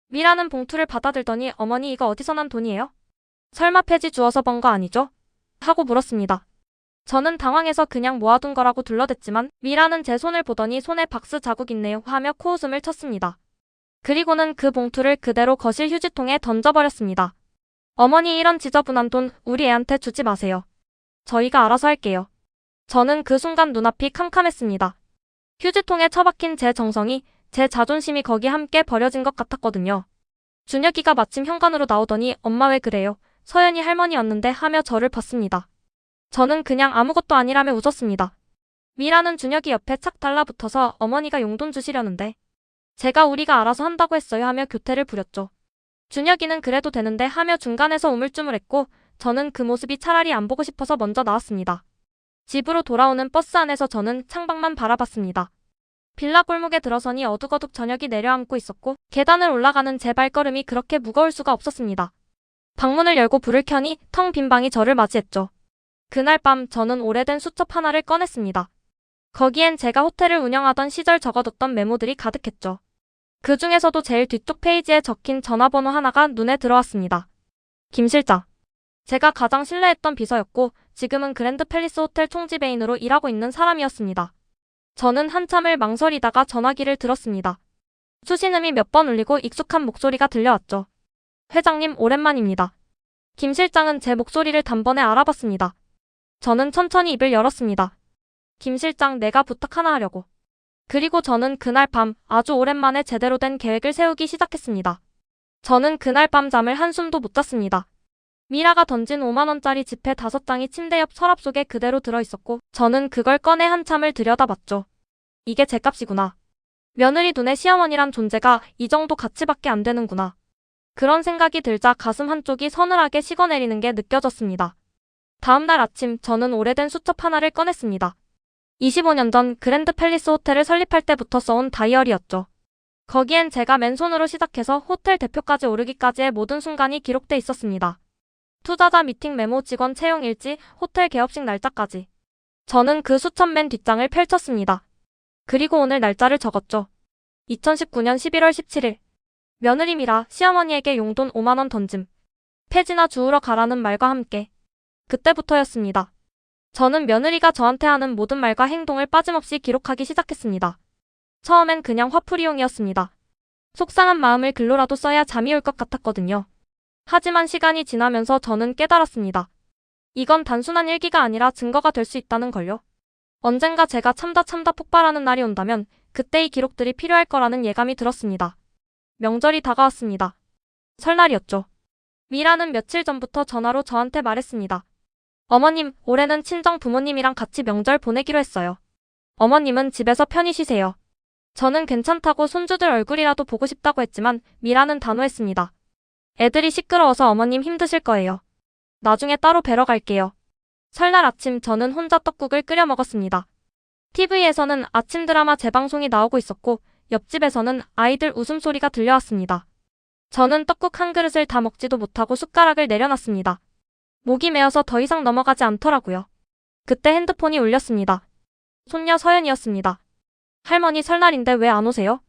S1: 미라는 봉투를 받아들더니 어머니 이거 어디서 난 돈이에요? 설마 폐지 주워서 번 거 아니죠? 하고 물었습니다. 저는 당황해서 그냥 모아둔 거라고 둘러댔지만 미라는 제 손을 보더니 손에 박스 자국 있네요 하며 코웃음을 쳤습니다. 그리고는 그 봉투를 그대로 거실 휴지통에 던져버렸습니다. 어머니 이런 지저분한 돈 우리 애한테 주지 마세요. 저희가 알아서 할게요. 저는 그 순간 눈앞이 캄캄했습니다. 휴지통에 처박힌 제 정성이, 제 자존심이 거기 함께 버려진 것 같았거든요. 준혁이가 마침 현관으로 나오더니 엄마 왜 그래요? 서연이 할머니 왔는데 하며 저를 봤습니다. 저는 그냥 아무것도 아니라며 웃었습니다. 미라는 준혁이 옆에 착 달라붙어서 어머니가 용돈 주시려는데 제가 우리가 알아서 한다고 했어요 하며 교태를 부렸죠. 준혁이는 그래도 되는데 하며 중간에서 우물쭈물했고 저는 그 모습이 차라리 안 보고 싶어서 먼저 나왔습니다. 집으로 돌아오는 버스 안에서 저는 창밖만 바라봤습니다. 빌라 골목에 들어서니 어둑어둑 저녁이 내려앉고 있었고 계단을 올라가는 제 발걸음이 그렇게 무거울 수가 없었습니다. 방문을 열고 불을 켜니 텅 빈 방이 저를 맞이했죠. 그날 밤 저는 오래된 수첩 하나를 꺼냈습니다. 거기엔 제가 호텔을 운영하던 시절 적어뒀던 메모들이 가득했죠. 그 중에서도 제일 뒤쪽 페이지에 적힌 전화번호 하나가 눈에 들어왔습니다. 김 실장. 제가 가장 신뢰했던 비서였고 지금은 그랜드 팰리스 호텔 총지배인으로 일하고 있는 사람이었습니다. 저는 한참을 망설이다가 전화기를 들었습니다. 수신음이 몇 번 울리고 익숙한 목소리가 들려왔죠. 회장님 오랜만입니다. 김 실장은 제 목소리를 단번에 알아봤습니다. 저는 천천히 입을 열었습니다. 김 실장 내가 부탁 하나 하려고. 그리고 저는 그날 밤 아주 오랜만에 제대로 된 계획을 세우기 시작했습니다. 저는 그날 밤 잠을 한숨도 못 잤습니다. 미라가 던진 5만원짜리 지폐 5장이 침대 옆 서랍 속에 그대로 들어있었고 저는 그걸 꺼내 한참을 들여다봤죠. 이게 제 값이구나. 며느리 눈에 시어머니란 존재가 이 정도 가치밖에 안 되는구나. 그런 생각이 들자 가슴 한쪽이 서늘하게 식어내리는 게 느껴졌습니다. 다음날 아침 저는 오래된 수첩 하나를 꺼냈습니다. 25년 전 그랜드 팰리스 호텔을 설립할 때부터 써온 다이어리였죠. 거기엔 제가 맨손으로 시작해서 호텔 대표까지 오르기까지의 모든 순간이 기록돼 있었습니다. 투자자 미팅 메모, 직원 채용 일지, 호텔 개업식 날짜까지. 저는 그 수첩 맨 뒷장을 펼쳤습니다. 그리고 오늘 날짜를 적었죠. 2019년 11월 17일. 며느리 미라, 시어머니에게 용돈 5만원 던짐. 폐지나 주우러 가라는 말과 함께. 그때부터였습니다. 저는 며느리가 저한테 하는 모든 말과 행동을 빠짐없이 기록하기 시작했습니다. 처음엔 그냥 화풀이용이었습니다. 속상한 마음을 글로라도 써야 잠이 올 것 같았거든요. 하지만 시간이 지나면서 저는 깨달았습니다. 이건 단순한 일기가 아니라 증거가 될 수 있다는 걸요. 언젠가 제가 참다 폭발하는 날이 온다면 그때 이 기록들이 필요할 거라는 예감이 들었습니다. 명절이 다가왔습니다. 설날이었죠. 미라는 며칠 전부터 전화로 저한테 말했습니다. 어머님, 올해는 친정 부모님이랑 같이 명절 보내기로 했어요. 어머님은 집에서 편히 쉬세요. 저는 괜찮다고 손주들 얼굴이라도 보고 싶다고 했지만 미라는 단호했습니다. 애들이 시끄러워서 어머님 힘드실 거예요. 나중에 따로 뵈러 갈게요. 설날 아침 저는 혼자 떡국을 끓여 먹었습니다. TV에서는 아침 드라마 재방송이 나오고 있었고 옆집에서는 아이들 웃음소리가 들려왔습니다. 저는 떡국 한 그릇을 다 먹지도 못하고 숟가락을 내려놨습니다. 목이 메어서 더 이상 넘어가지 않더라고요. 그때 핸드폰이 울렸습니다. 손녀 서연이었습니다. 할머니 설날인데 왜 안 오세요?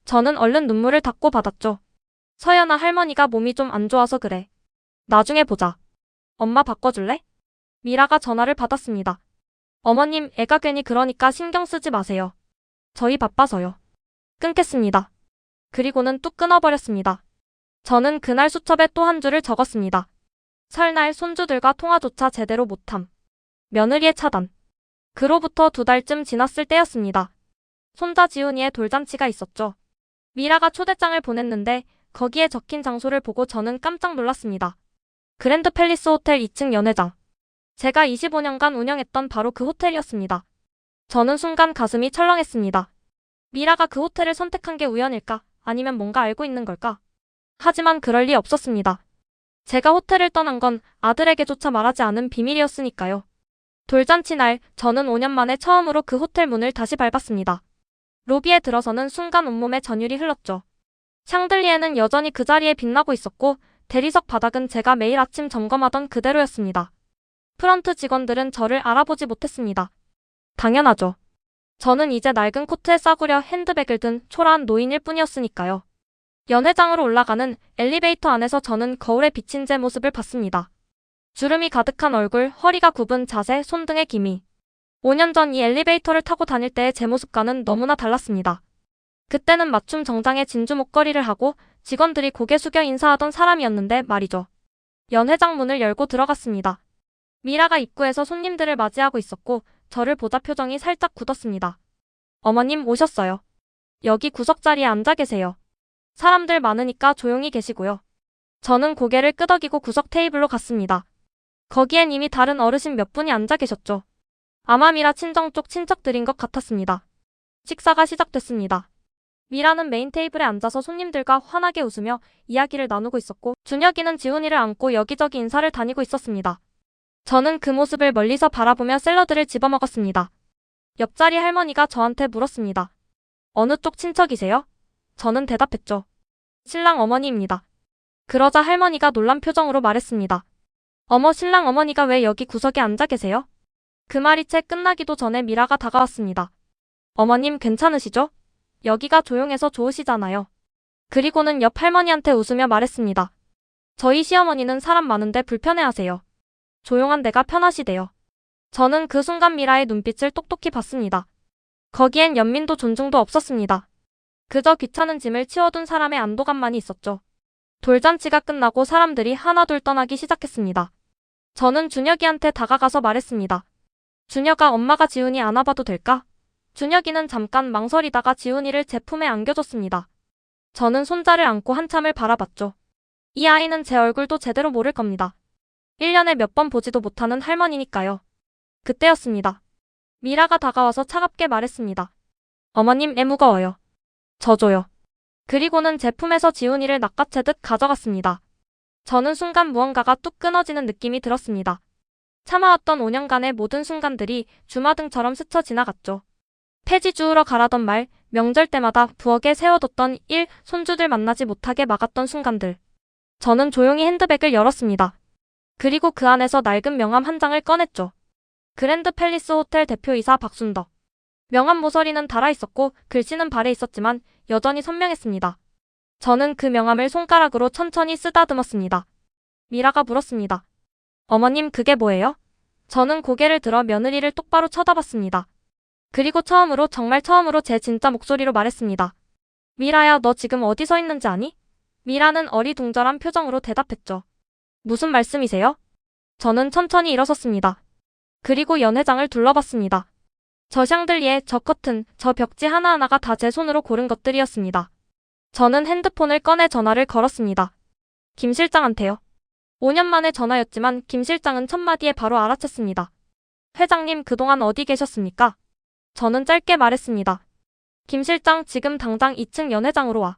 S1: 저는 얼른 눈물을 닦고 받았죠. 서연아, 할머니가 몸이 좀 안 좋아서 그래. 나중에 보자. 엄마 바꿔줄래? 미라가 전화를 받았습니다. 어머님, 애가 괜히 그러니까 신경 쓰지 마세요. 저희 바빠서요. 끊겠습니다. 그리고는 뚝 끊어버렸습니다. 저는 그날 수첩에 또 한 줄을 적었습니다. 설날 손주들과 통화조차 제대로 못함. 며느리의 차단. 그로부터 2달쯤 지났을 때였습니다. 손자 지훈이의 돌잔치가 있었죠. 미라가 초대장을 보냈는데 거기에 적힌 장소를 보고 저는 깜짝 놀랐습니다. 그랜드 팰리스 호텔 2층 연회장. 제가 25년간 운영했던 바로 그 호텔이었습니다. 저는 순간 가슴이 철렁했습니다. 미라가 그 호텔을 선택한 게 우연일까? 아니면 뭔가 알고 있는 걸까? 하지만 그럴 리 없었습니다. 제가 호텔을 떠난 건 아들에게조차 말하지 않은 비밀이었으니까요. 돌잔치 날 저는 5년 만에 처음으로 그 호텔 문을 다시 밟았습니다. 로비에 들어서는 순간 온몸에 전율이 흘렀죠. 샹들리에는 여전히 그 자리에 빛나고 있었고 대리석 바닥은 제가 매일 아침 점검하던 그대로였습니다. 프런트 직원들은 저를 알아보지 못했습니다. 당연하죠. 저는 이제 낡은 코트에 싸구려 핸드백을 든 초라한 노인일 뿐이었으니까요. 연회장으로 올라가는 엘리베이터 안에서 저는 거울에 비친 제 모습을 봤습니다. 주름이 가득한 얼굴, 허리가 굽은 자세, 손등의 기미. 5년 전 이 엘리베이터를 타고 다닐 때의 제 모습과는 너무나 달랐습니다. 그때는 맞춤 정장에 진주 목걸이를 하고 직원들이 고개 숙여 인사하던 사람이었는데 말이죠. 연회장 문을 열고 들어갔습니다. 미라가 입구에서 손님들을 맞이하고 있었고 저를 보다 표정이 살짝 굳었습니다. 어머님 오셨어요. 여기 구석자리에 앉아 계세요. 사람들 많으니까 조용히 계시고요. 저는 고개를 끄덕이고 구석 테이블로 갔습니다. 거기엔 이미 다른 어르신 몇 분이 앉아 계셨죠. 아마 미라 친정 쪽 친척들인 것 같았습니다. 식사가 시작됐습니다. 미라는 메인 테이블에 앉아서 손님들과 환하게 웃으며 이야기를 나누고 있었고 준혁이는 지훈이를 안고 여기저기 인사를 다니고 있었습니다. 저는 그 모습을 멀리서 바라보며 샐러드를 집어먹었습니다. 옆자리 할머니가 저한테 물었습니다. 어느 쪽 친척이세요? 저는 대답했죠. 신랑 어머니입니다. 그러자 할머니가 놀란 표정으로 말했습니다. 어머, 신랑 어머니가 왜 여기 구석에 앉아 계세요? 그 말이 채 끝나기도 전에 미라가 다가왔습니다. 어머님 괜찮으시죠? 여기가 조용해서 좋으시잖아요. 그리고는 옆 할머니한테 웃으며 말했습니다. 저희 시어머니는 사람 많은데 불편해하세요. 조용한 데가 편하시대요. 저는 그 순간 미라의 눈빛을 똑똑히 봤습니다. 거기엔 연민도 존중도 없었습니다. 그저 귀찮은 짐을 치워둔 사람의 안도감만이 있었죠. 돌잔치가 끝나고 사람들이 하나둘 떠나기 시작했습니다. 저는 준혁이한테 다가가서 말했습니다. 준혁아, 엄마가 지훈이 안아봐도 될까? 준혁이는 잠깐 망설이다가 지훈이를 제 품에 안겨줬습니다. 저는 손자를 안고 한참을 바라봤죠. 이 아이는 제 얼굴도 제대로 모를 겁니다. 1년에 몇 번 보지도 못하는 할머니니까요. 그때였습니다. 미라가 다가와서 차갑게 말했습니다. 어머님, 애 무거워요. 저줘요. 그리고는 제 품에서 지훈이를 낚아채듯 가져갔습니다. 저는 순간 무언가가 뚝 끊어지는 느낌이 들었습니다. 참아왔던 5년간의 모든 순간들이 주마등처럼 스쳐 지나갔죠. 폐지 주우러 가라던 말, 명절 때마다 부엌에 세워뒀던 일, 손주들 만나지 못하게 막았던 순간들. 저는 조용히 핸드백을 열었습니다. 그리고 그 안에서 낡은 명함 한 장을 꺼냈죠. 그랜드 팰리스 호텔 대표이사 박순덕. 명함 모서리는 닳아있었고 글씨는 발해 있었지만 여전히 선명했습니다. 저는 그 명함을 손가락으로 천천히 쓰다듬었습니다. 미라가 물었습니다. 어머님, 그게 뭐예요? 저는 고개를 들어 며느리를 똑바로 쳐다봤습니다. 그리고 처음으로, 정말 처음으로 제 진짜 목소리로 말했습니다. 미라야, 너 지금 어디 서 있는지 아니? 미라는 어리둥절한 표정으로 대답했죠. 무슨 말씀이세요? 저는 천천히 일어섰습니다. 그리고 연회장을 둘러봤습니다. 저 샹들리에, 저 커튼, 저 벽지 하나하나가 다 제 손으로 고른 것들이었습니다. 저는 핸드폰을 꺼내 전화를 걸었습니다. 김 실장한테요. 5년 만에 전화였지만 김 실장은 첫마디에 바로 알아챘습니다. 회장님, 그동안 어디 계셨습니까? 저는 짧게 말했습니다. 김 실장, 지금 당장 2층 연회장으로 와.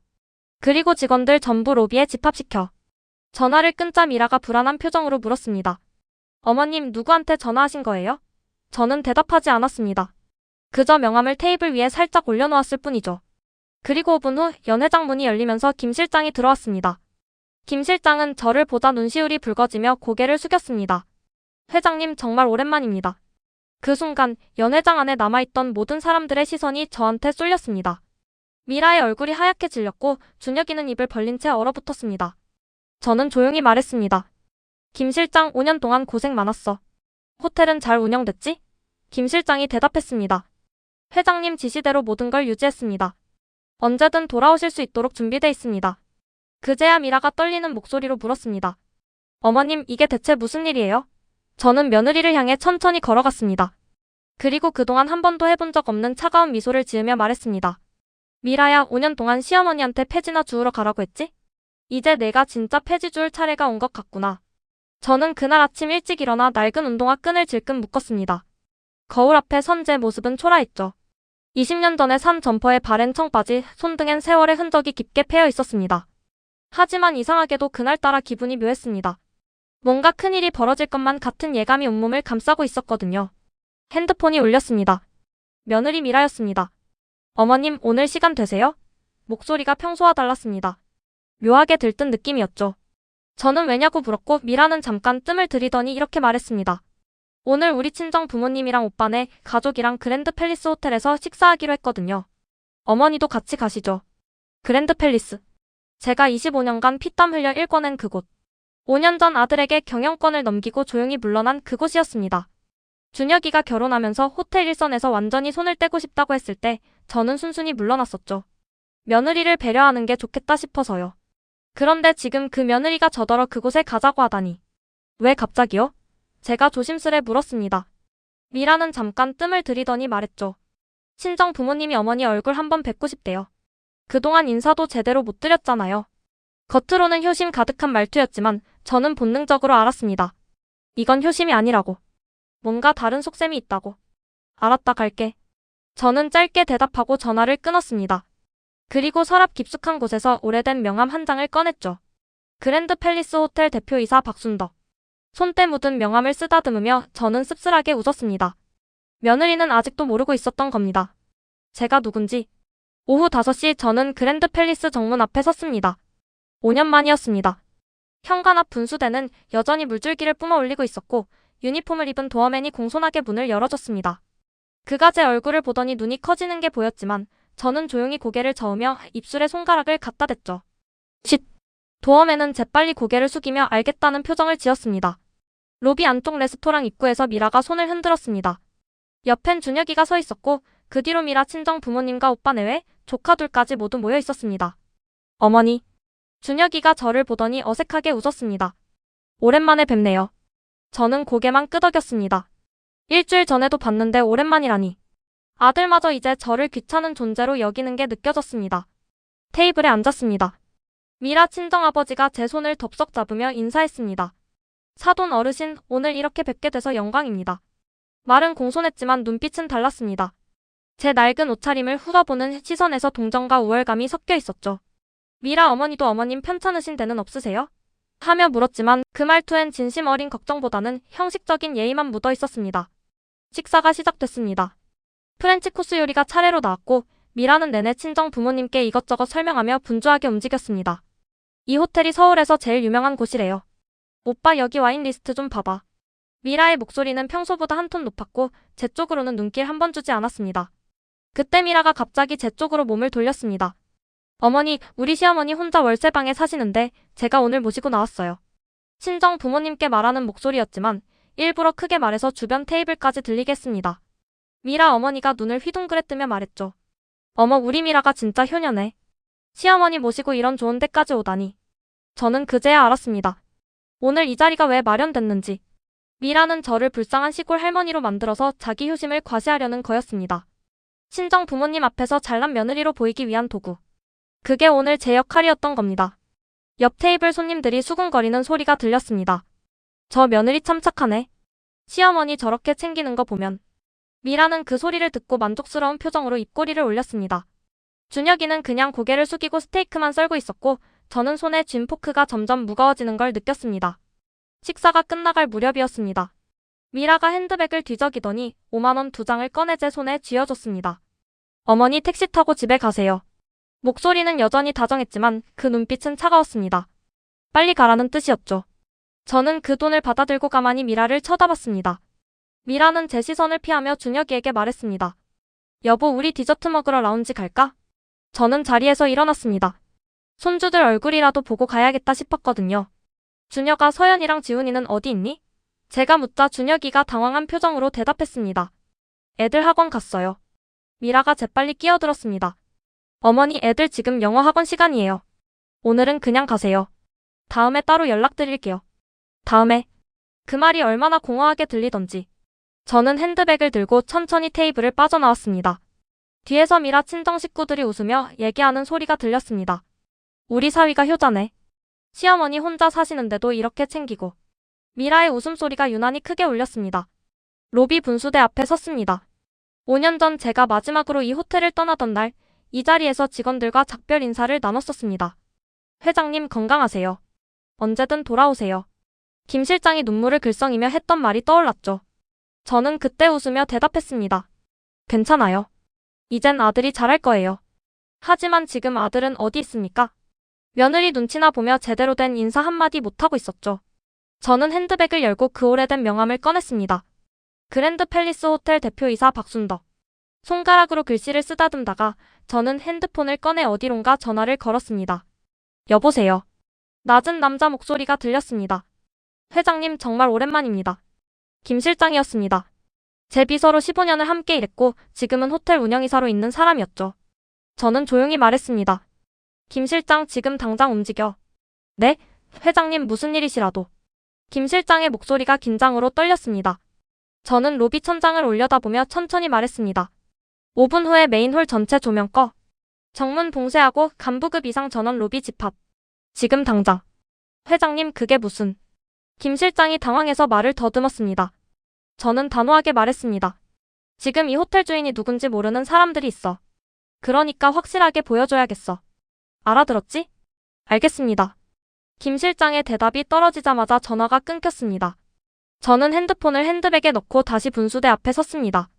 S1: 그리고 직원들 전부 로비에 집합시켜. 전화를 끊자 미라가 불안한 표정으로 물었습니다. 어머님, 누구한테 전화하신 거예요? 저는 대답하지 않았습니다. 그저 명함을 테이블 위에 살짝 올려놓았을 뿐이죠. 그리고 5분 후 연회장 문이 열리면서 김 실장이 들어왔습니다. 김 실장은 저를 보자 눈시울이 붉어지며 고개를 숙였습니다. 회장님, 정말 오랜만입니다. 그 순간 연회장 안에 남아있던 모든 사람들의 시선이 저한테 쏠렸습니다. 미라의 얼굴이 하얗게 질렸고 준혁이는 입을 벌린 채 얼어붙었습니다. 저는 조용히 말했습니다. 김 실장, 5년 동안 고생 많았어. 호텔은 잘 운영됐지? 김 실장이 대답했습니다. 회장님 지시대로 모든 걸 유지했습니다. 언제든 돌아오실 수 있도록 준비돼 있습니다. 그제야 미라가 떨리는 목소리로 물었습니다. 어머님, 이게 대체 무슨 일이에요? 저는 며느리를 향해 천천히 걸어갔습니다. 그리고 그동안 한 번도 해본 적 없는 차가운 미소를 지으며 말했습니다. 미라야, 5년 동안 시어머니한테 폐지나 주우러 가라고 했지? 이제 내가 진짜 폐지 주울 차례가 온 것 같구나. 저는 그날 아침 일찍 일어나 낡은 운동화 끈을 질끈 묶었습니다. 거울 앞에 선 제 모습은 초라했죠. 20년 전에 산 점퍼에 바랜 청바지, 손등엔 세월의 흔적이 깊게 패여 있었습니다. 하지만 이상하게도 그날따라 기분이 묘했습니다. 뭔가 큰일이 벌어질 것만 같은 예감이 온몸을 감싸고 있었거든요. 핸드폰이 울렸습니다. 며느리 미라였습니다. 어머님, 오늘 시간 되세요? 목소리가 평소와 달랐습니다. 묘하게 들뜬 느낌이었죠. 저는 왜냐고 물었고 미라는 잠깐 뜸을 들이더니 이렇게 말했습니다. 오늘 우리 친정 부모님이랑 오빠네 가족이랑 그랜드 팰리스 호텔에서 식사하기로 했거든요. 어머니도 같이 가시죠. 그랜드 팰리스. 제가 25년간 피땀 흘려 일궈낸 그곳. 5년 전 아들에게 경영권을 넘기고 조용히 물러난 그곳이었습니다. 준혁이가 결혼하면서 호텔 일선에서 완전히 손을 떼고 싶다고 했을 때 저는 순순히 물러났었죠. 며느리를 배려하는 게 좋겠다 싶어서요. 그런데 지금 그 며느리가 저더러 그곳에 가자고 하다니. 왜 갑자기요? 제가 조심스레 물었습니다. 미라는 잠깐 뜸을 들이더니 말했죠. 친정 부모님이 어머니 얼굴 한번 뵙고 싶대요. 그동안 인사도 제대로 못 드렸잖아요. 겉으로는 효심 가득한 말투였지만 저는 본능적으로 알았습니다. 이건 효심이 아니라고. 뭔가 다른 속셈이 있다고. 알았다, 갈게. 저는 짧게 대답하고 전화를 끊었습니다. 그리고 서랍 깊숙한 곳에서 오래된 명함 한 장을 꺼냈죠. 그랜드 팰리스 호텔 대표이사 박순덕. 손때 묻은 명함을 쓰다듬으며 저는 씁쓸하게 웃었습니다. 며느리는 아직도 모르고 있었던 겁니다. 제가 누군지. 오후 5시 저는 그랜드 팰리스 정문 앞에 섰습니다. 5년 만이었습니다. 현관 앞 분수대는 여전히 물줄기를 뿜어 올리고 있었고 유니폼을 입은 도어맨이 공손하게 문을 열어줬습니다. 그가 제 얼굴을 보더니 눈이 커지는 게 보였지만 저는 조용히 고개를 저으며 입술에 손가락을 갖다 댔죠. 쉿! 도어맨은 재빨리 고개를 숙이며 알겠다는 표정을 지었습니다. 로비 안쪽 레스토랑 입구에서 미라가 손을 흔들었습니다. 옆엔 준혁이가 서 있었고 그 뒤로 미라 친정 부모님과 오빠 내외, 조카 둘까지 모두 모여 있었습니다. 어머니. 준혁이가 저를 보더니 어색하게 웃었습니다. 오랜만에 뵙네요. 저는 고개만 끄덕였습니다. 일주일 전에도 봤는데 오랜만이라니. 아들마저 이제 저를 귀찮은 존재로 여기는 게 느껴졌습니다. 테이블에 앉았습니다. 미라 친정아버지가 제 손을 덥석 잡으며 인사했습니다. 사돈 어르신, 오늘 이렇게 뵙게 돼서 영광입니다. 말은 공손했지만 눈빛은 달랐습니다. 제 낡은 옷차림을 훑어보는 시선에서 동정과 우월감이 섞여 있었죠. 미라 어머니도 어머님 편찮으신 데는 없으세요? 하며 물었지만 그 말투엔 진심 어린 걱정보다는 형식적인 예의만 묻어 있었습니다. 식사가 시작됐습니다. 프렌치 코스 요리가 차례로 나왔고 미라는 내내 친정 부모님께 이것저것 설명하며 분주하게 움직였습니다. 이 호텔이 서울에서 제일 유명한 곳이래요. 오빠 여기 와인 리스트 좀 봐봐. 미라의 목소리는 평소보다 한 톤 높았고 제 쪽으로는 눈길 한 번 주지 않았습니다. 그때 미라가 갑자기 제 쪽으로 몸을 돌렸습니다. 어머니, 우리 시어머니 혼자 월세방에 사시는데 제가 오늘 모시고 나왔어요. 친정 부모님께 말하는 목소리였지만 일부러 크게 말해서 주변 테이블까지 들리게 했습니다. 미라 어머니가 눈을 휘둥그레 뜨며 말했죠. 어머, 우리 미라가 진짜 효녀네. 시어머니 모시고 이런 좋은 데까지 오다니. 저는 그제야 알았습니다. 오늘 이 자리가 왜 마련됐는지. 미라는 저를 불쌍한 시골 할머니로 만들어서 자기 효심을 과시하려는 거였습니다. 친정 부모님 앞에서 잘난 며느리로 보이기 위한 도구. 그게 오늘 제 역할이었던 겁니다. 옆 테이블 손님들이 수군거리는 소리가 들렸습니다. 저 며느리 참 착하네. 시어머니 저렇게 챙기는 거 보면. 미라는 그 소리를 듣고 만족스러운 표정으로 입꼬리를 올렸습니다. 준혁이는 그냥 고개를 숙이고 스테이크만 썰고 있었고 저는 손에 쥔 포크가 점점 무거워지는 걸 느꼈습니다. 식사가 끝나갈 무렵이었습니다. 미라가 핸드백을 뒤적이더니 5만 원 2장을 꺼내 제 손에 쥐어줬습니다. 어머니 택시 타고 집에 가세요. 목소리는 여전히 다정했지만 그 눈빛은 차가웠습니다. 빨리 가라는 뜻이었죠. 저는 그 돈을 받아들고 가만히 미라를 쳐다봤습니다. 미라는 제 시선을 피하며 준혁이에게 말했습니다. 여보, 우리 디저트 먹으러 라운지 갈까? 저는 자리에서 일어났습니다. 손주들 얼굴이라도 보고 가야겠다 싶었거든요. 준혁아, 서연이랑 지훈이는 어디 있니? 제가 묻자 준혁이가 당황한 표정으로 대답했습니다. 애들 학원 갔어요. 미라가 재빨리 끼어들었습니다. 어머니, 애들 지금 영어 학원 시간이에요. 오늘은 그냥 가세요. 다음에 따로 연락드릴게요. 다음에. 그 말이 얼마나 공허하게 들리던지. 저는 핸드백을 들고 천천히 테이블을 빠져나왔습니다. 뒤에서 미라 친정 식구들이 웃으며 얘기하는 소리가 들렸습니다. 우리 사위가 효자네. 시어머니 혼자 사시는데도 이렇게 챙기고. 미라의 웃음소리가 유난히 크게 울렸습니다. 로비 분수대 앞에 섰습니다. 5년 전 제가 마지막으로 이 호텔을 떠나던 날, 이 자리에서 직원들과 작별 인사를 나눴었습니다. 회장님 건강하세요. 언제든 돌아오세요. 김 실장이 눈물을 글썽이며 했던 말이 떠올랐죠. 저는 그때 웃으며 대답했습니다. 괜찮아요. 이젠 아들이 잘할 거예요. 하지만 지금 아들은 어디 있습니까? 며느리 눈치나 보며 제대로 된 인사 한마디 못하고 있었죠. 저는 핸드백을 열고 그 오래된 명함을 꺼냈습니다. 그랜드 팰리스 호텔 대표이사 박순덕. 손가락으로 글씨를 쓰다듬다가 저는 핸드폰을 꺼내 어디론가 전화를 걸었습니다. 여보세요. 낮은 남자 목소리가 들렸습니다. 회장님 정말 오랜만입니다. 김 실장이었습니다. 제 비서로 15년을 함께 일했고 지금은 호텔 운영이사로 있는 사람이었죠. 저는 조용히 말했습니다. 김 실장 지금 당장 움직여. 네? 회장님 무슨 일이시라도. 김 실장의 목소리가 긴장으로 떨렸습니다. 저는 로비 천장을 올려다보며 천천히 말했습니다. 5분 후에 메인홀 전체 조명 꺼. 정문 봉쇄하고 간부급 이상 전원 로비 집합. 지금 당장. 회장님 그게 무슨. 김 실장이 당황해서 말을 더듬었습니다. 저는 단호하게 말했습니다. 지금 이 호텔 주인이 누군지 모르는 사람들이 있어. 그러니까 확실하게 보여줘야겠어. 알아들었지? 알겠습니다. 김 실장의 대답이 떨어지자마자 전화가 끊겼습니다. 저는 핸드폰을 핸드백에 넣고 다시 분수대 앞에 섰습니다.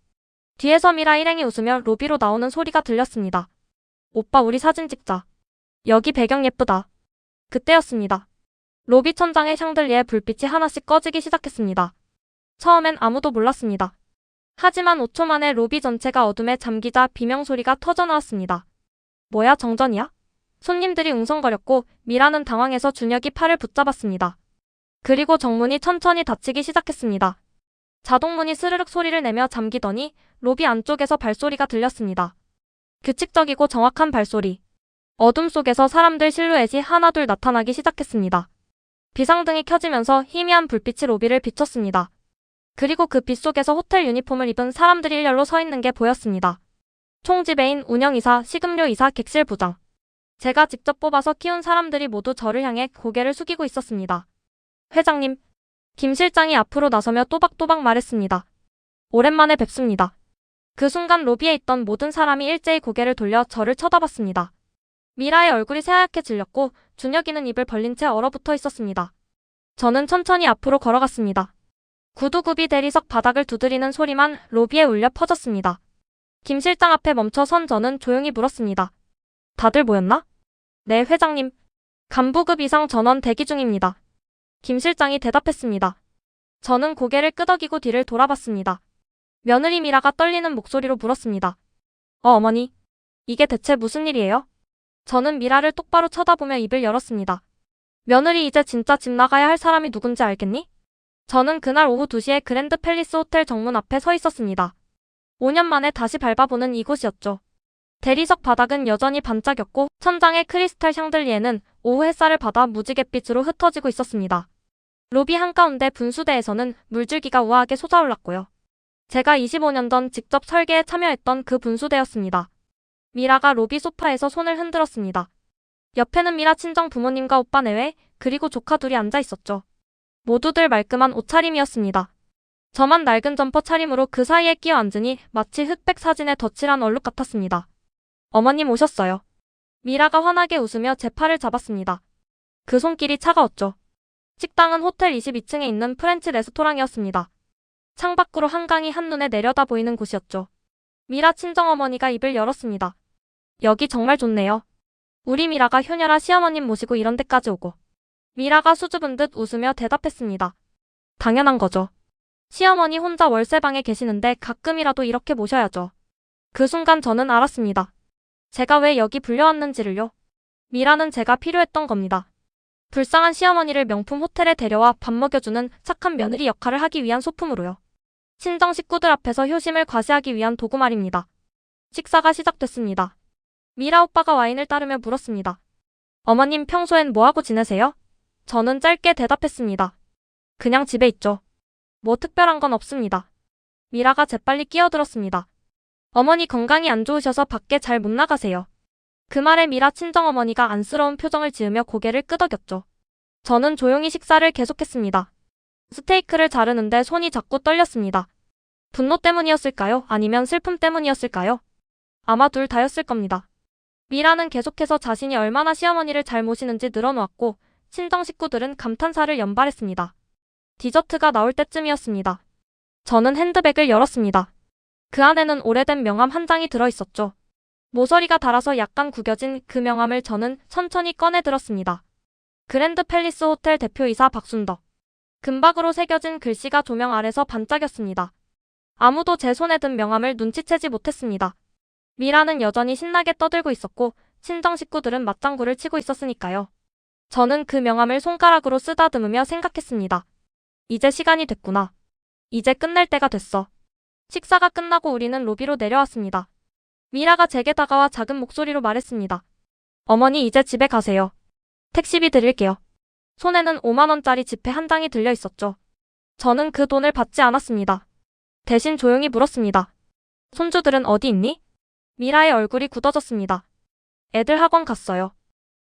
S1: 뒤에서 미라 일행이 웃으며 로비로 나오는 소리가 들렸습니다. 오빠 우리 사진 찍자. 여기 배경 예쁘다. 그때였습니다. 로비 천장의 샹들리에 불빛이 하나씩 꺼지기 시작했습니다. 처음엔 아무도 몰랐습니다. 하지만 5초 만에 로비 전체가 어둠에 잠기자 비명소리가 터져나왔습니다. 뭐야 정전이야? 손님들이 웅성거렸고 미라는 당황해서 준혁이 팔을 붙잡았습니다. 그리고 정문이 천천히 닫히기 시작했습니다. 자동문이 스르륵 소리를 내며 잠기더니 로비 안쪽에서 발소리가 들렸습니다. 규칙적이고 정확한 발소리. 어둠 속에서 사람들 실루엣이 하나둘 나타나기 시작했습니다. 비상등이 켜지면서 희미한 불빛이 로비를 비췄습니다. 그리고 그 빛 속에서 호텔 유니폼을 입은 사람들이 일렬로 서 있는 게 보였습니다. 총지배인, 운영이사, 식음료이사, 객실 부장. 제가 직접 뽑아서 키운 사람들이 모두 저를 향해 고개를 숙이고 있었습니다. 회장님, 김 실장이 앞으로 나서며 또박또박 말했습니다. 오랜만에 뵙습니다. 그 순간 로비에 있던 모든 사람이 일제히 고개를 돌려 저를 쳐다봤습니다. 미라의 얼굴이 새하얗게 질렸고 준혁이는 입을 벌린 채 얼어붙어 있었습니다. 저는 천천히 앞으로 걸어갔습니다. 구두굽이 대리석 바닥을 두드리는 소리만 로비에 울려 퍼졌습니다. 김 실장 앞에 멈춰 선 저는 조용히 물었습니다. 다들 모였나? 네, 회장님. 간부급 이상 전원 대기 중입니다. 김 실장이 대답했습니다. 저는 고개를 끄덕이고 뒤를 돌아봤습니다. 며느리 미라가 떨리는 목소리로 물었습니다. 어머니, 이게 대체 무슨 일이에요? 저는 미라를 똑바로 쳐다보며 입을 열었습니다. 며느리, 이제 진짜 집 나가야 할 사람이 누군지 알겠니? 저는 그날 오후 2시에 그랜드 팰리스 호텔 정문 앞에 서 있었습니다. 5년 만에 다시 밟아보는 이곳이었죠. 대리석 바닥은 여전히 반짝였고 천장의 크리스탈 샹들리에는 오후 햇살을 받아 무지갯빛으로 흩어지고 있었습니다. 로비 한가운데 분수대에서는 물줄기가 우아하게 솟아올랐고요. 제가 25년 전 직접 설계에 참여했던 그 분수대였습니다. 미라가 로비 소파에서 손을 흔들었습니다. 옆에는 미라 친정 부모님과 오빠 내외, 그리고 조카 둘이 앉아 있었죠. 모두들 말끔한 옷차림이었습니다. 저만 낡은 점퍼 차림으로 그 사이에 끼어 앉으니 마치 흑백 사진에 덧칠한 얼룩 같았습니다. 어머님 오셨어요. 미라가 환하게 웃으며 제 팔을 잡았습니다. 그 손길이 차가웠죠. 식당은 호텔 22층에 있는 프렌치 레스토랑이었습니다. 창밖으로 한강이 한눈에 내려다 보이는 곳이었죠. 미라 친정어머니가 입을 열었습니다. 여기 정말 좋네요. 우리 미라가 효녀라 시어머님 모시고 이런 데까지 오고. 미라가 수줍은 듯 웃으며 대답했습니다. 당연한 거죠. 시어머니 혼자 월세방에 계시는데 가끔이라도 이렇게 모셔야죠. 그 순간 저는 알았습니다. 제가 왜 여기 불려왔는지를요. 미라는 제가 필요했던 겁니다. 불쌍한 시어머니를 명품 호텔에 데려와 밥 먹여주는 착한 며느리 역할을 하기 위한 소품으로요. 친정 식구들 앞에서 효심을 과시하기 위한 도구 말입니다. 식사가 시작됐습니다. 미라 오빠가 와인을 따르며 물었습니다. 어머님 평소엔 뭐하고 지내세요? 저는 짧게 대답했습니다. 그냥 집에 있죠. 뭐 특별한 건 없습니다. 미라가 재빨리 끼어들었습니다. 어머니 건강이 안 좋으셔서 밖에 잘 못 나가세요. 그 말에 미라 친정어머니가 안쓰러운 표정을 지으며 고개를 끄덕였죠. 저는 조용히 식사를 계속했습니다. 스테이크를 자르는데 손이 자꾸 떨렸습니다. 분노 때문이었을까요? 아니면 슬픔 때문이었을까요? 아마 둘 다였을 겁니다. 미라는 계속해서 자신이 얼마나 시어머니를 잘 모시는지 늘어놓았고 친정 식구들은 감탄사를 연발했습니다. 디저트가 나올 때쯤이었습니다. 저는 핸드백을 열었습니다. 그 안에는 오래된 명함 한 장이 들어있었죠. 모서리가 달아서 약간 구겨진 그 명함을 저는 천천히 꺼내 들었습니다. 그랜드 팰리스 호텔 대표이사 박순덕. 금박으로 새겨진 글씨가 조명 아래서 반짝였습니다. 아무도 제 손에 든 명함을 눈치채지 못했습니다. 미라는 여전히 신나게 떠들고 있었고 친정 식구들은 맞장구를 치고 있었으니까요. 저는 그 명함을 손가락으로 쓰다듬으며 생각했습니다. 이제 시간이 됐구나. 이제 끝낼 때가 됐어. 식사가 끝나고 우리는 로비로 내려왔습니다. 미라가 제게 다가와 작은 목소리로 말했습니다. 어머니 이제 집에 가세요. 택시비 드릴게요. 손에는 5만 원짜리 지폐 한 장이 들려 있었죠. 저는 그 돈을 받지 않았습니다. 대신 조용히 물었습니다. 손주들은 어디 있니? 미라의 얼굴이 굳어졌습니다. 애들 학원 갔어요.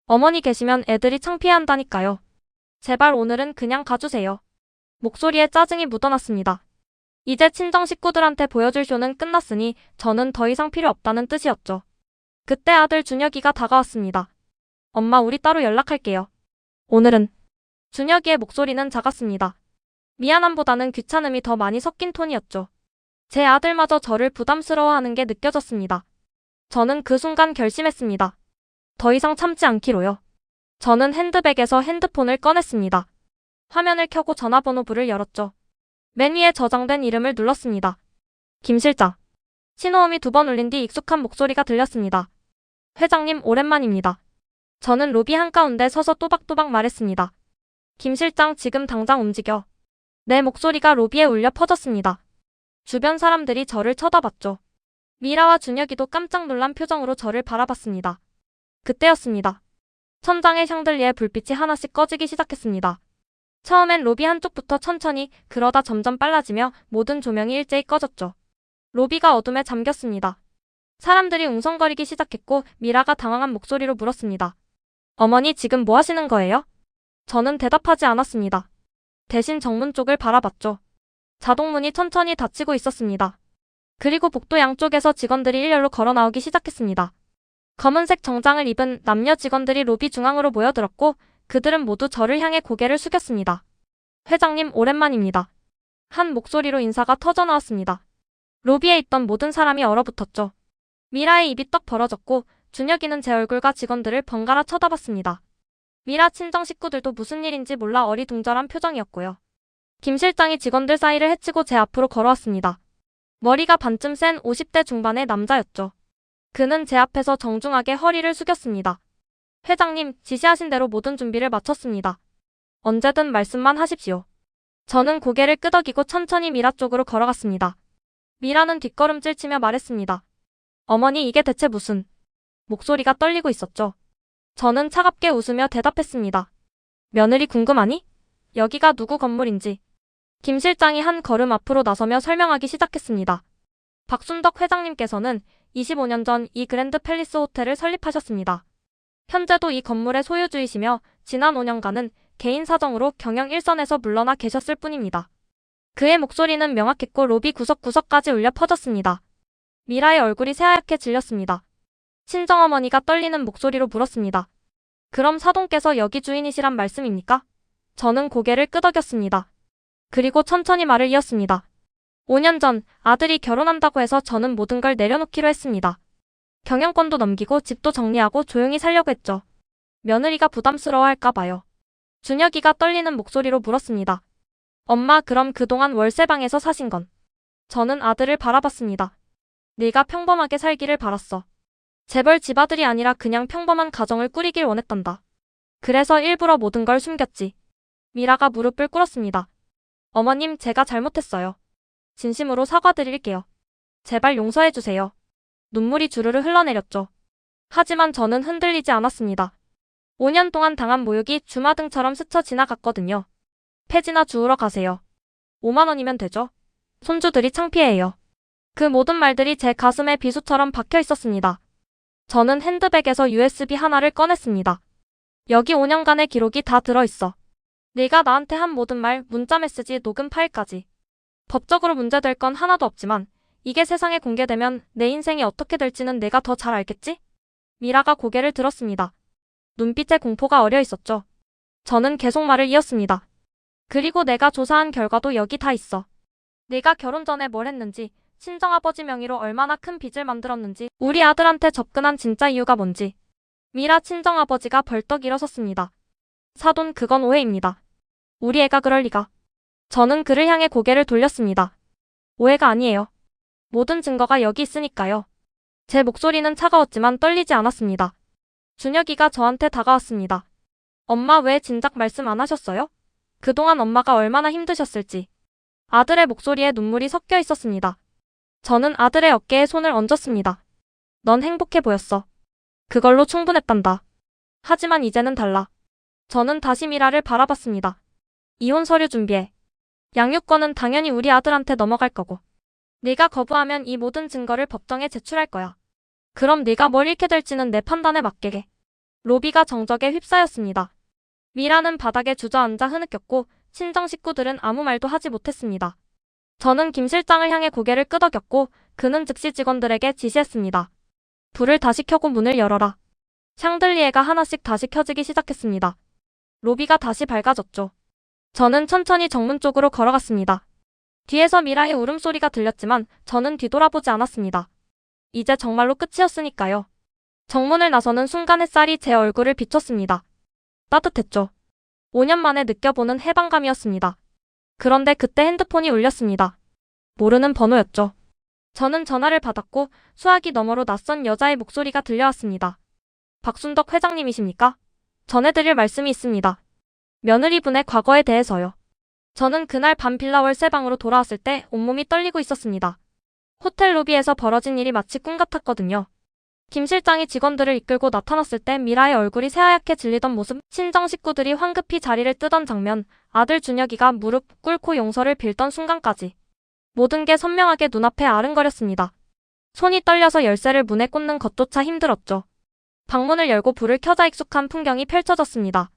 S1: 어머니 계시면 애들이 창피해한다니까요. 제발 오늘은 그냥 가주세요. 목소리에 짜증이 묻어났습니다. 이제 친정 식구들한테 보여줄 쇼는 끝났으니 저는 더 이상 필요 없다는 뜻이었죠. 그때 아들 준혁이가 다가왔습니다. 엄마 우리 따로 연락할게요. 오늘은. 준혁이의 목소리는 작았습니다. 미안함보다는 귀찮음이 더 많이 섞인 톤이었죠. 제 아들마저 저를 부담스러워하는 게 느껴졌습니다. 저는 그 순간 결심했습니다. 더 이상 참지 않기로요. 저는 핸드백에서 핸드폰을 꺼냈습니다. 화면을 켜고 전화번호부를 열었죠. 맨 위에 저장된 이름을 눌렀습니다. 김 실장. 신호음이 2번 울린 뒤 익숙한 목소리가 들렸습니다. 회장님 오랜만입니다. 저는 로비 한가운데 서서 또박또박 말했습니다. 김 실장 지금 당장 움직여. 내 목소리가 로비에 울려 퍼졌습니다. 주변 사람들이 저를 쳐다봤죠. 미라와 준혁이도 깜짝 놀란 표정으로 저를 바라봤습니다. 그때였습니다. 천장의 샹들리에 불빛이 하나씩 꺼지기 시작했습니다. 처음엔 로비 한쪽부터 천천히, 그러다 점점 빨라지며 모든 조명이 일제히 꺼졌죠. 로비가 어둠에 잠겼습니다. 사람들이 웅성거리기 시작했고 미라가 당황한 목소리로 물었습니다. 어머니, 지금 뭐 하시는 거예요? 저는 대답하지 않았습니다. 대신 정문 쪽을 바라봤죠. 자동문이 천천히 닫히고 있었습니다. 그리고 복도 양쪽에서 직원들이 일렬로 걸어 나오기 시작했습니다. 검은색 정장을 입은 남녀 직원들이 로비 중앙으로 모여들었고 그들은 모두 저를 향해 고개를 숙였습니다. 회장님, 오랜만입니다. 한 목소리로 인사가 터져나왔습니다. 로비에 있던 모든 사람이 얼어붙었죠. 미라의 입이 떡 벌어졌고 준혁이는 제 얼굴과 직원들을 번갈아 쳐다봤습니다. 미라 친정 식구들도 무슨 일인지 몰라 어리둥절한 표정이었고요. 김 실장이 직원들 사이를 헤치고 제 앞으로 걸어왔습니다. 머리가 반쯤 센 50대 중반의 남자였죠. 그는 제 앞에서 정중하게 허리를 숙였습니다. 회장님, 지시하신 대로 모든 준비를 마쳤습니다. 언제든 말씀만 하십시오. 저는 고개를 끄덕이고 천천히 미라 쪽으로 걸어갔습니다. 미라는 뒷걸음질 치며 말했습니다. 어머니, 이게 대체 무슨... 목소리가 떨리고 있었죠. 저는 차갑게 웃으며 대답했습니다. 며느리 궁금하니? 여기가 누구 건물인지. 김 실장이 한 걸음 앞으로 나서며 설명하기 시작했습니다. 박순덕 회장님께서는 25년 전 이 그랜드 팰리스 호텔을 설립하셨습니다. 현재도 이 건물의 소유주이시며 지난 5년간은 개인 사정으로 경영 일선에서 물러나 계셨을 뿐입니다. 그의 목소리는 명확했고 로비 구석구석까지 울려 퍼졌습니다. 미라의 얼굴이 새하얗게 질렸습니다. 친정어머니가 떨리는 목소리로 물었습니다. 그럼 사돈께서 여기 주인이시란 말씀입니까? 저는 고개를 끄덕였습니다. 그리고 천천히 말을 이었습니다. 5년 전 아들이 결혼한다고 해서 저는 모든 걸 내려놓기로 했습니다. 경영권도 넘기고 집도 정리하고 조용히 살려고 했죠. 며느리가 부담스러워할까 봐요. 준혁이가 떨리는 목소리로 물었습니다. 엄마, 그럼 그동안 월세방에서 사신 건? 저는 아들을 바라봤습니다. 네가 평범하게 살기를 바랐어. 재벌 집아들이 아니라 그냥 평범한 가정을 꾸리길 원했단다. 그래서 일부러 모든 걸 숨겼지. 미라가 무릎을 꿇었습니다. 어머님, 제가 잘못했어요. 진심으로 사과드릴게요. 제발 용서해주세요. 눈물이 주르르 흘러내렸죠. 하지만 저는 흔들리지 않았습니다. 5년 동안 당한 모욕이 주마등처럼 스쳐 지나갔거든요. 폐지나 주우러 가세요. 5만 원이면 되죠. 손주들이 창피해요. 그 모든 말들이 제 가슴에 비수처럼 박혀 있었습니다. 저는 핸드백에서 USB 하나를 꺼냈습니다. 여기 5년간의 기록이 다 들어있어. 네가 나한테 한 모든 말, 문자 메시지, 녹음 파일까지. 법적으로 문제될 건 하나도 없지만 이게 세상에 공개되면 내 인생이 어떻게 될지는 내가 더 잘 알겠지? 미라가 고개를 들었습니다. 눈빛에 공포가 어려 있었죠. 저는 계속 말을 이었습니다. 그리고 내가 조사한 결과도 여기 다 있어. 네가 결혼 전에 뭘 했는지, 친정아버지 명의로 얼마나 큰 빚을 만들었는지, 우리 아들한테 접근한 진짜 이유가 뭔지. 미라 친정아버지가 벌떡 일어섰습니다. 사돈, 그건 오해입니다. 우리 애가 그럴 리가. 저는 그를 향해 고개를 돌렸습니다. 오해가 아니에요. 모든 증거가 여기 있으니까요. 제 목소리는 차가웠지만 떨리지 않았습니다. 준혁이가 저한테 다가왔습니다. 엄마, 왜 진작 말씀 안 하셨어요? 그동안 엄마가 얼마나 힘드셨을지. 아들의 목소리에 눈물이 섞여 있었습니다. 저는 아들의 어깨에 손을 얹었습니다. 넌 행복해 보였어. 그걸로 충분했단다. 하지만 이제는 달라. 저는 다시 미라를 바라봤습니다. 이혼 서류 준비해. 양육권은 당연히 우리 아들한테 넘어갈 거고. 네가 거부하면 이 모든 증거를 법정에 제출할 거야. 그럼 네가 뭘 잃게 될지는 내 판단에 맡기게. 로비가 정적에 휩싸였습니다. 미라는 바닥에 주저앉아 흐느꼈고 친정 식구들은 아무 말도 하지 못했습니다. 저는 김 실장을 향해 고개를 끄덕였고 그는 즉시 직원들에게 지시했습니다. 불을 다시 켜고 문을 열어라. 샹들리에가 하나씩 다시 켜지기 시작했습니다. 로비가 다시 밝아졌죠. 저는 천천히 정문 쪽으로 걸어갔습니다. 뒤에서 미라의 울음소리가 들렸지만 저는 뒤돌아보지 않았습니다. 이제 정말로 끝이었으니까요. 정문을 나서는 순간 햇살이 제 얼굴을 비췄습니다. 따뜻했죠. 5년 만에 느껴보는 해방감이었습니다. 그런데 그때 핸드폰이 울렸습니다. 모르는 번호였죠. 저는 전화를 받았고 수화기 너머로 낯선 여자의 목소리가 들려왔습니다. 박순덕 회장님이십니까? 전해드릴 말씀이 있습니다. 며느리분의 과거에 대해서요. 저는 그날 밤 빌라 월세방으로 돌아왔을 때 온몸이 떨리고 있었습니다. 호텔 로비에서 벌어진 일이 마치 꿈 같았거든요. 김 실장이 직원들을 이끌고 나타났을 때 미라의 얼굴이 새하얗게 질리던 모습, 친정 식구들이 황급히 자리를 뜨던 장면, 아들 준혁이가 무릎 꿇고 용서를 빌던 순간까지 모든 게 선명하게 눈앞에 아른거렸습니다. 손이 떨려서 열쇠를 문에 꽂는 것조차 힘들었죠. 방문을 열고 불을 켜자 익숙한 풍경이 펼쳐졌습니다.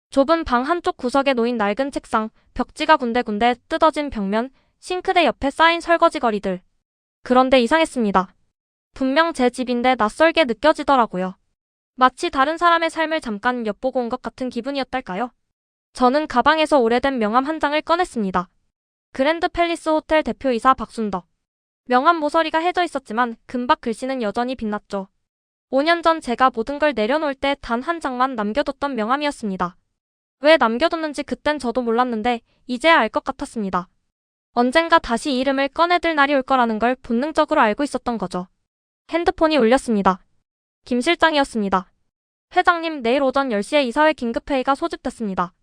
S1: 좁은 방 한쪽 구석에 놓인 낡은 책상, 벽지가 군데군데 뜯어진 벽면, 싱크대 옆에 쌓인 설거지거리들. 그런데 이상했습니다. 분명 제 집인데 낯설게 느껴지더라고요. 마치 다른 사람의 삶을 잠깐 엿보고 온 것 같은 기분이었달까요? 저는 가방에서 오래된 명함 한 장을 꺼냈습니다. 그랜드 팰리스 호텔 대표이사 박순덕. 명함 모서리가 해져 있었지만 금박 글씨는 여전히 빛났죠. 5년 전 제가 모든 걸 내려놓을 때 단 한 장만 남겨뒀던 명함이었습니다. 왜 남겨뒀는지 그땐 저도 몰랐는데 이제야 알 것 같았습니다. 언젠가 다시 이 이름을 꺼내들 날이 올 거라는 걸 본능적으로 알고 있었던 거죠. 핸드폰이 울렸습니다. 김 실장이었습니다. 회장님, 내일 오전 10시에 이사회 긴급회의가 소집됐습니다.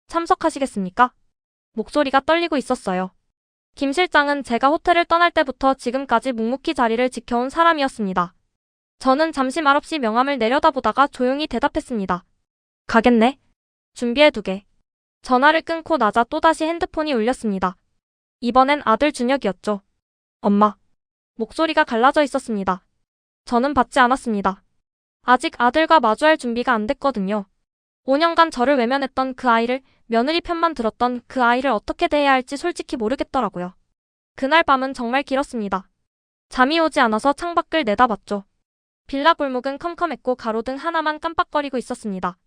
S1: 참석하시겠습니까? 목소리가 떨리고 있었어요. 김 실장은 제가 호텔을 떠날 때부터 지금까지 묵묵히 자리를 지켜온 사람이었습니다. 저는 잠시 말없이 명함을 내려다보다가 조용히 대답했습니다. 가겠네. 준비해두게. 전화를 끊고 나자 또다시 핸드폰이 울렸습니다. 이번엔 아들 준혁이었죠. 엄마. 목소리가 갈라져 있었습니다. 저는 받지 않았습니다. 아직 아들과 마주할 준비가 안 됐거든요. 5년간 저를 외면했던 그 아이를, 며느리 편만 들었던 그 아이를 어떻게 대해야 할지 솔직히 모르겠더라고요. 그날 밤은 정말 길었습니다. 잠이 오지 않아서 창밖을 내다봤죠. 빌라 골목은 컴컴했고 가로등 하나만 깜빡거리고 있었습니다.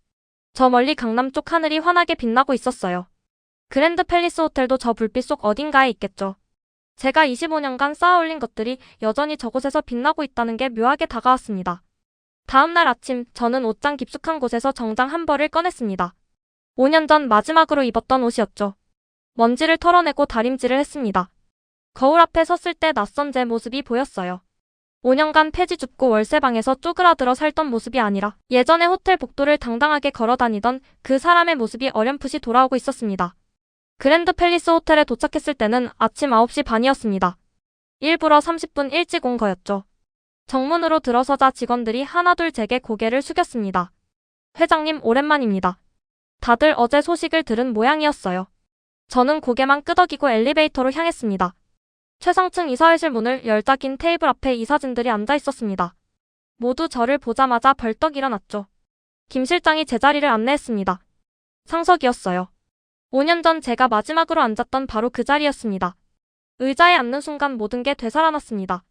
S1: 저 멀리 강남 쪽 하늘이 환하게 빛나고 있었어요. 그랜드 팰리스 호텔도 저 불빛 속 어딘가에 있겠죠. 제가 25년간 쌓아올린 것들이 여전히 저곳에서 빛나고 있다는 게 묘하게 다가왔습니다. 다음 날 아침, 저는 옷장 깊숙한 곳에서 정장 한 벌을 꺼냈습니다. 5년 전 마지막으로 입었던 옷이었죠. 먼지를 털어내고 다림질을 했습니다. 거울 앞에 섰을 때 낯선 제 모습이 보였어요. 5년간 폐지 줍고 월세방에서 쪼그라들어 살던 모습이 아니라 예전에 호텔 복도를 당당하게 걸어다니던 그 사람의 모습이 어렴풋이 돌아오고 있었습니다. 그랜드 팰리스 호텔에 도착했을 때는 아침 9시 반이었습니다. 일부러 30분 일찍 온 거였죠. 정문으로 들어서자 직원들이 하나둘 제게 고개를 숙였습니다. 회장님, 오랜만입니다. 다들 어제 소식을 들은 모양이었어요. 저는 고개만 끄덕이고 엘리베이터로 향했습니다. 최상층 이사회실 문을 열자 긴 테이블 앞에 이사진들이 앉아 있었습니다. 모두 저를 보자마자 벌떡 일어났죠. 김 실장이 제 자리를 안내했습니다. 상석이었어요. 5년 전 제가 마지막으로 앉았던 바로 그 자리였습니다. 의자에 앉는 순간 모든 게 되살아났습니다.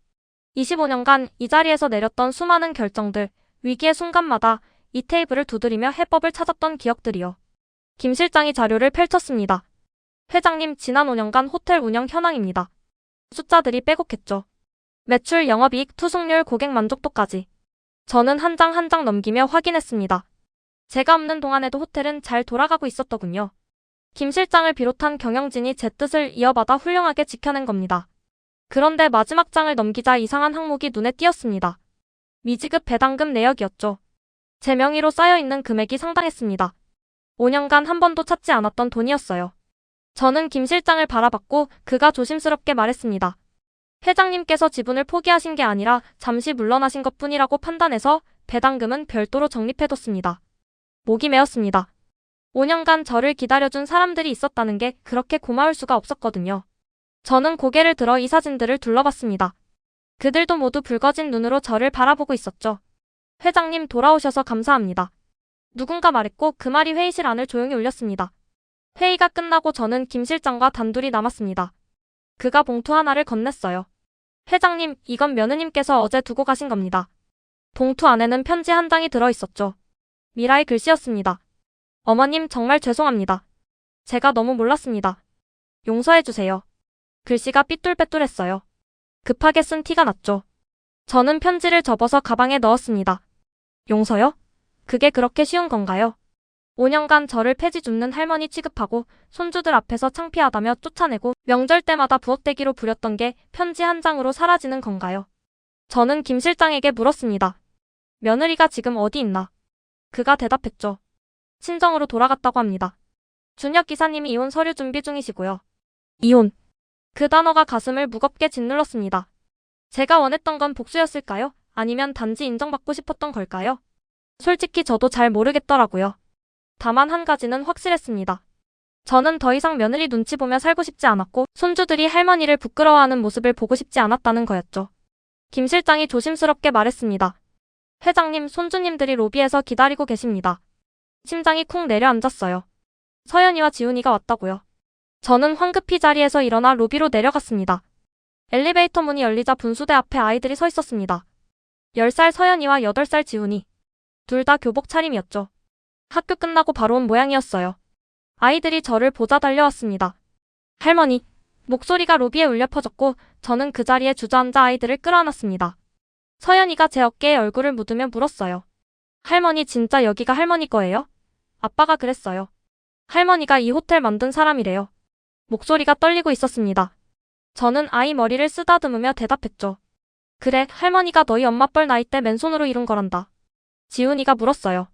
S1: 25년간 이 자리에서 내렸던 수많은 결정들, 위기의 순간마다 이 테이블을 두드리며 해법을 찾았던 기억들이요. 김 실장이 자료를 펼쳤습니다. 회장님, 지난 5년간 호텔 운영 현황입니다. 숫자들이 빼곡했죠. 매출, 영업이익, 투숙률, 고객 만족도까지. 저는 한 장 한 장 넘기며 확인했습니다. 제가 없는 동안에도 호텔은 잘 돌아가고 있었더군요. 김 실장을 비롯한 경영진이 제 뜻을 이어받아 훌륭하게 지켜낸 겁니다. 그런데 마지막 장을 넘기자 이상한 항목이 눈에 띄었습니다. 미지급 배당금 내역이었죠. 제 명의로 쌓여있는 금액이 상당했습니다. 5년간 한 번도 찾지 않았던 돈이었어요. 저는 김 실장을 바라봤고 그가 조심스럽게 말했습니다. 회장님께서 지분을 포기하신 게 아니라 잠시 물러나신 것뿐이라고 판단해서 배당금은 별도로 적립해뒀습니다. 목이 메었습니다. 5년간 저를 기다려준 사람들이 있었다는 게 그렇게 고마울 수가 없었거든요. 저는 고개를 들어 이사진들을 둘러봤습니다. 그들도 모두 붉어진 눈으로 저를 바라보고 있었죠. 회장님, 돌아오셔서 감사합니다. 누군가 말했고 그 말이 회의실 안을 조용히 울렸습니다. 회의가 끝나고 저는 김 실장과 단둘이 남았습니다. 그가 봉투 하나를 건넸어요. 회장님, 이건 며느님께서 어제 두고 가신 겁니다. 봉투 안에는 편지 한 장이 들어있었죠. 미라의 글씨였습니다. 어머님, 정말 죄송합니다. 제가 너무 몰랐습니다. 용서해주세요. 글씨가 삐뚤빼뚤했어요. 급하게 쓴 티가 났죠. 저는 편지를 접어서 가방에 넣었습니다. 용서요? 그게 그렇게 쉬운 건가요? 5년간 저를 폐지 줍는 할머니 취급하고 손주들 앞에서 창피하다며 쫓아내고 명절 때마다 부엌대기로 부렸던 게 편지 한 장으로 사라지는 건가요? 저는 김 실장에게 물었습니다. 며느리가 지금 어디 있나? 그가 대답했죠. 친정으로 돌아갔다고 합니다. 준혁 기사님이 이혼 서류 준비 중이시고요. 이혼. 그 단어가 가슴을 무겁게 짓눌렀습니다. 제가 원했던 건 복수였을까요? 아니면 단지 인정받고 싶었던 걸까요? 솔직히 저도 잘 모르겠더라고요. 다만 한 가지는 확실했습니다. 저는 더 이상 며느리 눈치 보며 살고 싶지 않았고 손주들이 할머니를 부끄러워하는 모습을 보고 싶지 않았다는 거였죠. 김 실장이 조심스럽게 말했습니다. 회장님, 손주님들이 로비에서 기다리고 계십니다. 심장이 쿵 내려앉았어요. 서연이와 지훈이가 왔다고요. 저는 황급히 자리에서 일어나 로비로 내려갔습니다. 엘리베이터 문이 열리자 분수대 앞에 아이들이 서 있었습니다. 10살 서연이와 8살 지훈이. 둘 다 교복 차림이었죠. 학교 끝나고 바로 온 모양이었어요. 아이들이 저를 보자 달려왔습니다. 할머니. 목소리가 로비에 울려 퍼졌고 저는 그 자리에 주저앉아 아이들을 끌어안았습니다. 서연이가 제 어깨에 얼굴을 묻으며 물었어요. 할머니, 진짜 여기가 할머니 거예요? 아빠가 그랬어요. 할머니가 이 호텔 만든 사람이래요. 목소리가 떨리고 있었습니다. 저는 아이 머리를 쓰다듬으며 대답했죠. 그래, 할머니가 너희 엄마 뻘 나이 때 맨손으로 이룬 거란다. 지훈이가 물었어요.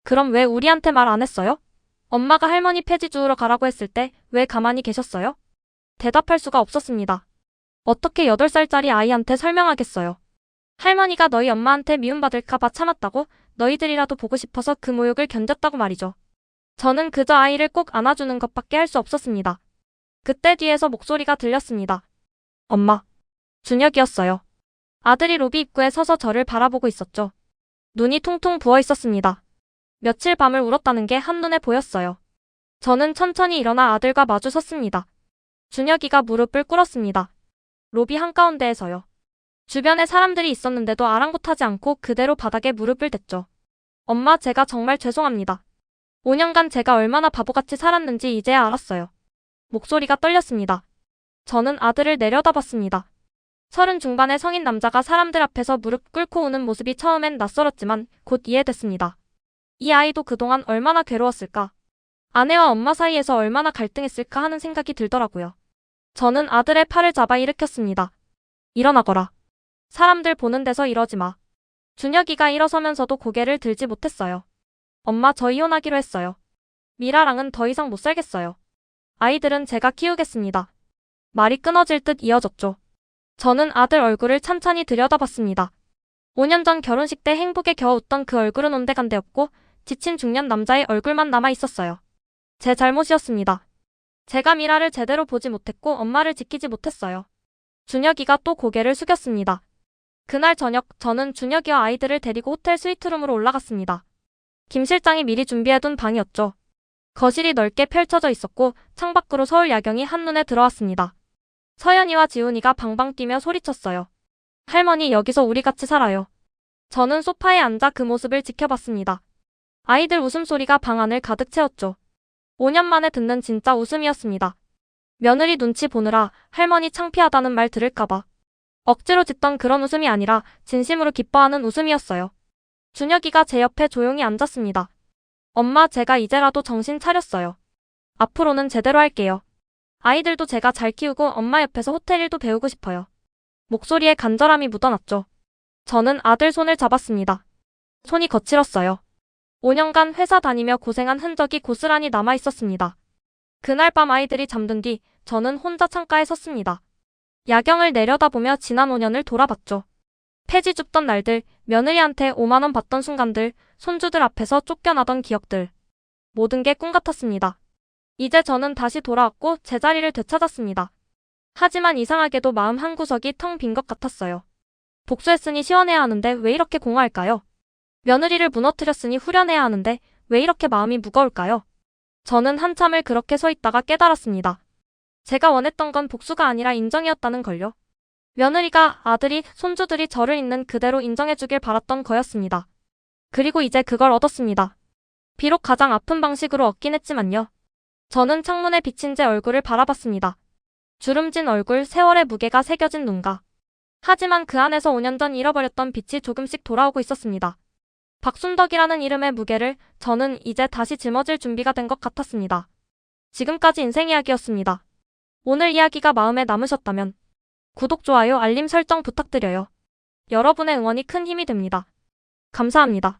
S1: 그럼 왜 우리한테 말 안 했어요? 엄마가 할머니 폐지 주우러 가라고 했을 때 왜 가만히 계셨어요? 대답할 수가 없었습니다. 어떻게 8살짜리 아이한테 설명하겠어요. 할머니가 너희 엄마한테 미움받을까봐 참았다고, 너희들이라도 보고 싶어서 그 모욕을 견뎠다고 말이죠. 저는 그저 아이를 꼭 안아주는 것밖에 할 수 없었습니다. 그때 뒤에서 목소리가 들렸습니다. 엄마. 준혁이었어요. 아들이 로비 입구에 서서 저를 바라보고 있었죠. 눈이 퉁퉁 부어 있었습니다. 며칠 밤을 울었다는 게 한눈에 보였어요. 저는 천천히 일어나 아들과 마주 섰습니다. 준혁이가 무릎을 꿇었습니다. 로비 한가운데에서요. 주변에 사람들이 있었는데도 아랑곳하지 않고 그대로 바닥에 무릎을 댔죠. 엄마, 제가 정말 죄송합니다. 5년간 제가 얼마나 바보같이 살았는지 이제야 알았어요. 목소리가 떨렸습니다. 저는 아들을 내려다봤습니다. 30 중반의 성인 남자가 사람들 앞에서 무릎 꿇고 우는 모습이 처음엔 낯설었지만 곧 이해됐습니다. 이 아이도 그동안 얼마나 괴로웠을까? 아내와 엄마 사이에서 얼마나 갈등했을까 하는 생각이 들더라고요. 저는 아들의 팔을 잡아 일으켰습니다. 일어나거라. 사람들 보는 데서 이러지 마. 준혁이가 일어서면서도 고개를 들지 못했어요. 엄마, 저 이혼하기로 했어요. 미라랑은 더 이상 못 살겠어요. 아이들은 제가 키우겠습니다. 말이 끊어질 듯 이어졌죠. 저는 아들 얼굴을 찬찬히 들여다봤습니다. 5년 전 결혼식 때 행복에 겨워 웃던 그 얼굴은 온데간데없고 지친 중년 남자의 얼굴만 남아 있었어요. 제 잘못이었습니다. 제가 미라를 제대로 보지 못했고 엄마를 지키지 못했어요. 준혁이가 또 고개를 숙였습니다. 그날 저녁 저는 준혁이와 아이들을 데리고 호텔 스위트룸으로 올라갔습니다. 김 실장이 미리 준비해둔 방이었죠. 거실이 넓게 펼쳐져 있었고 창밖으로 서울 야경이 한눈에 들어왔습니다. 서연이와 지훈이가 방방 뛰며 소리쳤어요. 할머니, 여기서 우리 같이 살아요. 저는 소파에 앉아 그 모습을 지켜봤습니다. 아이들 웃음소리가 방 안을 가득 채웠죠. 5년 만에 듣는 진짜 웃음이었습니다. 며느리 눈치 보느라 할머니 창피하다는 말 들을까봐. 억지로 짓던 그런 웃음이 아니라 진심으로 기뻐하는 웃음이었어요. 준혁이가 제 옆에 조용히 앉았습니다. 엄마, 제가 이제라도 정신 차렸어요. 앞으로는 제대로 할게요. 아이들도 제가 잘 키우고 엄마 옆에서 호텔 일도 배우고 싶어요. 목소리에 간절함이 묻어났죠. 저는 아들 손을 잡았습니다. 손이 거칠었어요. 5년간 회사 다니며 고생한 흔적이 고스란히 남아 있었습니다. 그날 밤 아이들이 잠든 뒤 저는 혼자 창가에 섰습니다. 야경을 내려다보며 지난 5년을 돌아봤죠. 폐지 줍던 날들, 며느리한테 5만 원 받던 순간들, 손주들 앞에서 쫓겨나던 기억들. 모든 게 꿈 같았습니다. 이제 저는 다시 돌아왔고 제자리를 되찾았습니다. 하지만 이상하게도 마음 한구석이 텅 빈 것 같았어요. 복수했으니 시원해야 하는데 왜 이렇게 공허할까요? 며느리를 무너뜨렸으니 후련해야 하는데 왜 이렇게 마음이 무거울까요? 저는 한참을 그렇게 서 있다가 깨달았습니다. 제가 원했던 건 복수가 아니라 인정이었다는 걸요. 며느리가, 아들이, 손주들이 저를 있는 그대로 인정해주길 바랐던 거였습니다. 그리고 이제 그걸 얻었습니다. 비록 가장 아픈 방식으로 얻긴 했지만요. 저는 창문에 비친 제 얼굴을 바라봤습니다. 주름진 얼굴, 세월의 무게가 새겨진 눈가. 하지만 그 안에서 5년 전 잃어버렸던 빛이 조금씩 돌아오고 있었습니다. 박순덕이라는 이름의 무게를 저는 이제 다시 짊어질 준비가 된 것 같았습니다. 지금까지 인생 이야기였습니다. 오늘 이야기가 마음에 남으셨다면 구독, 좋아요, 알림 설정 부탁드려요. 여러분의 응원이 큰 힘이 됩니다. 감사합니다.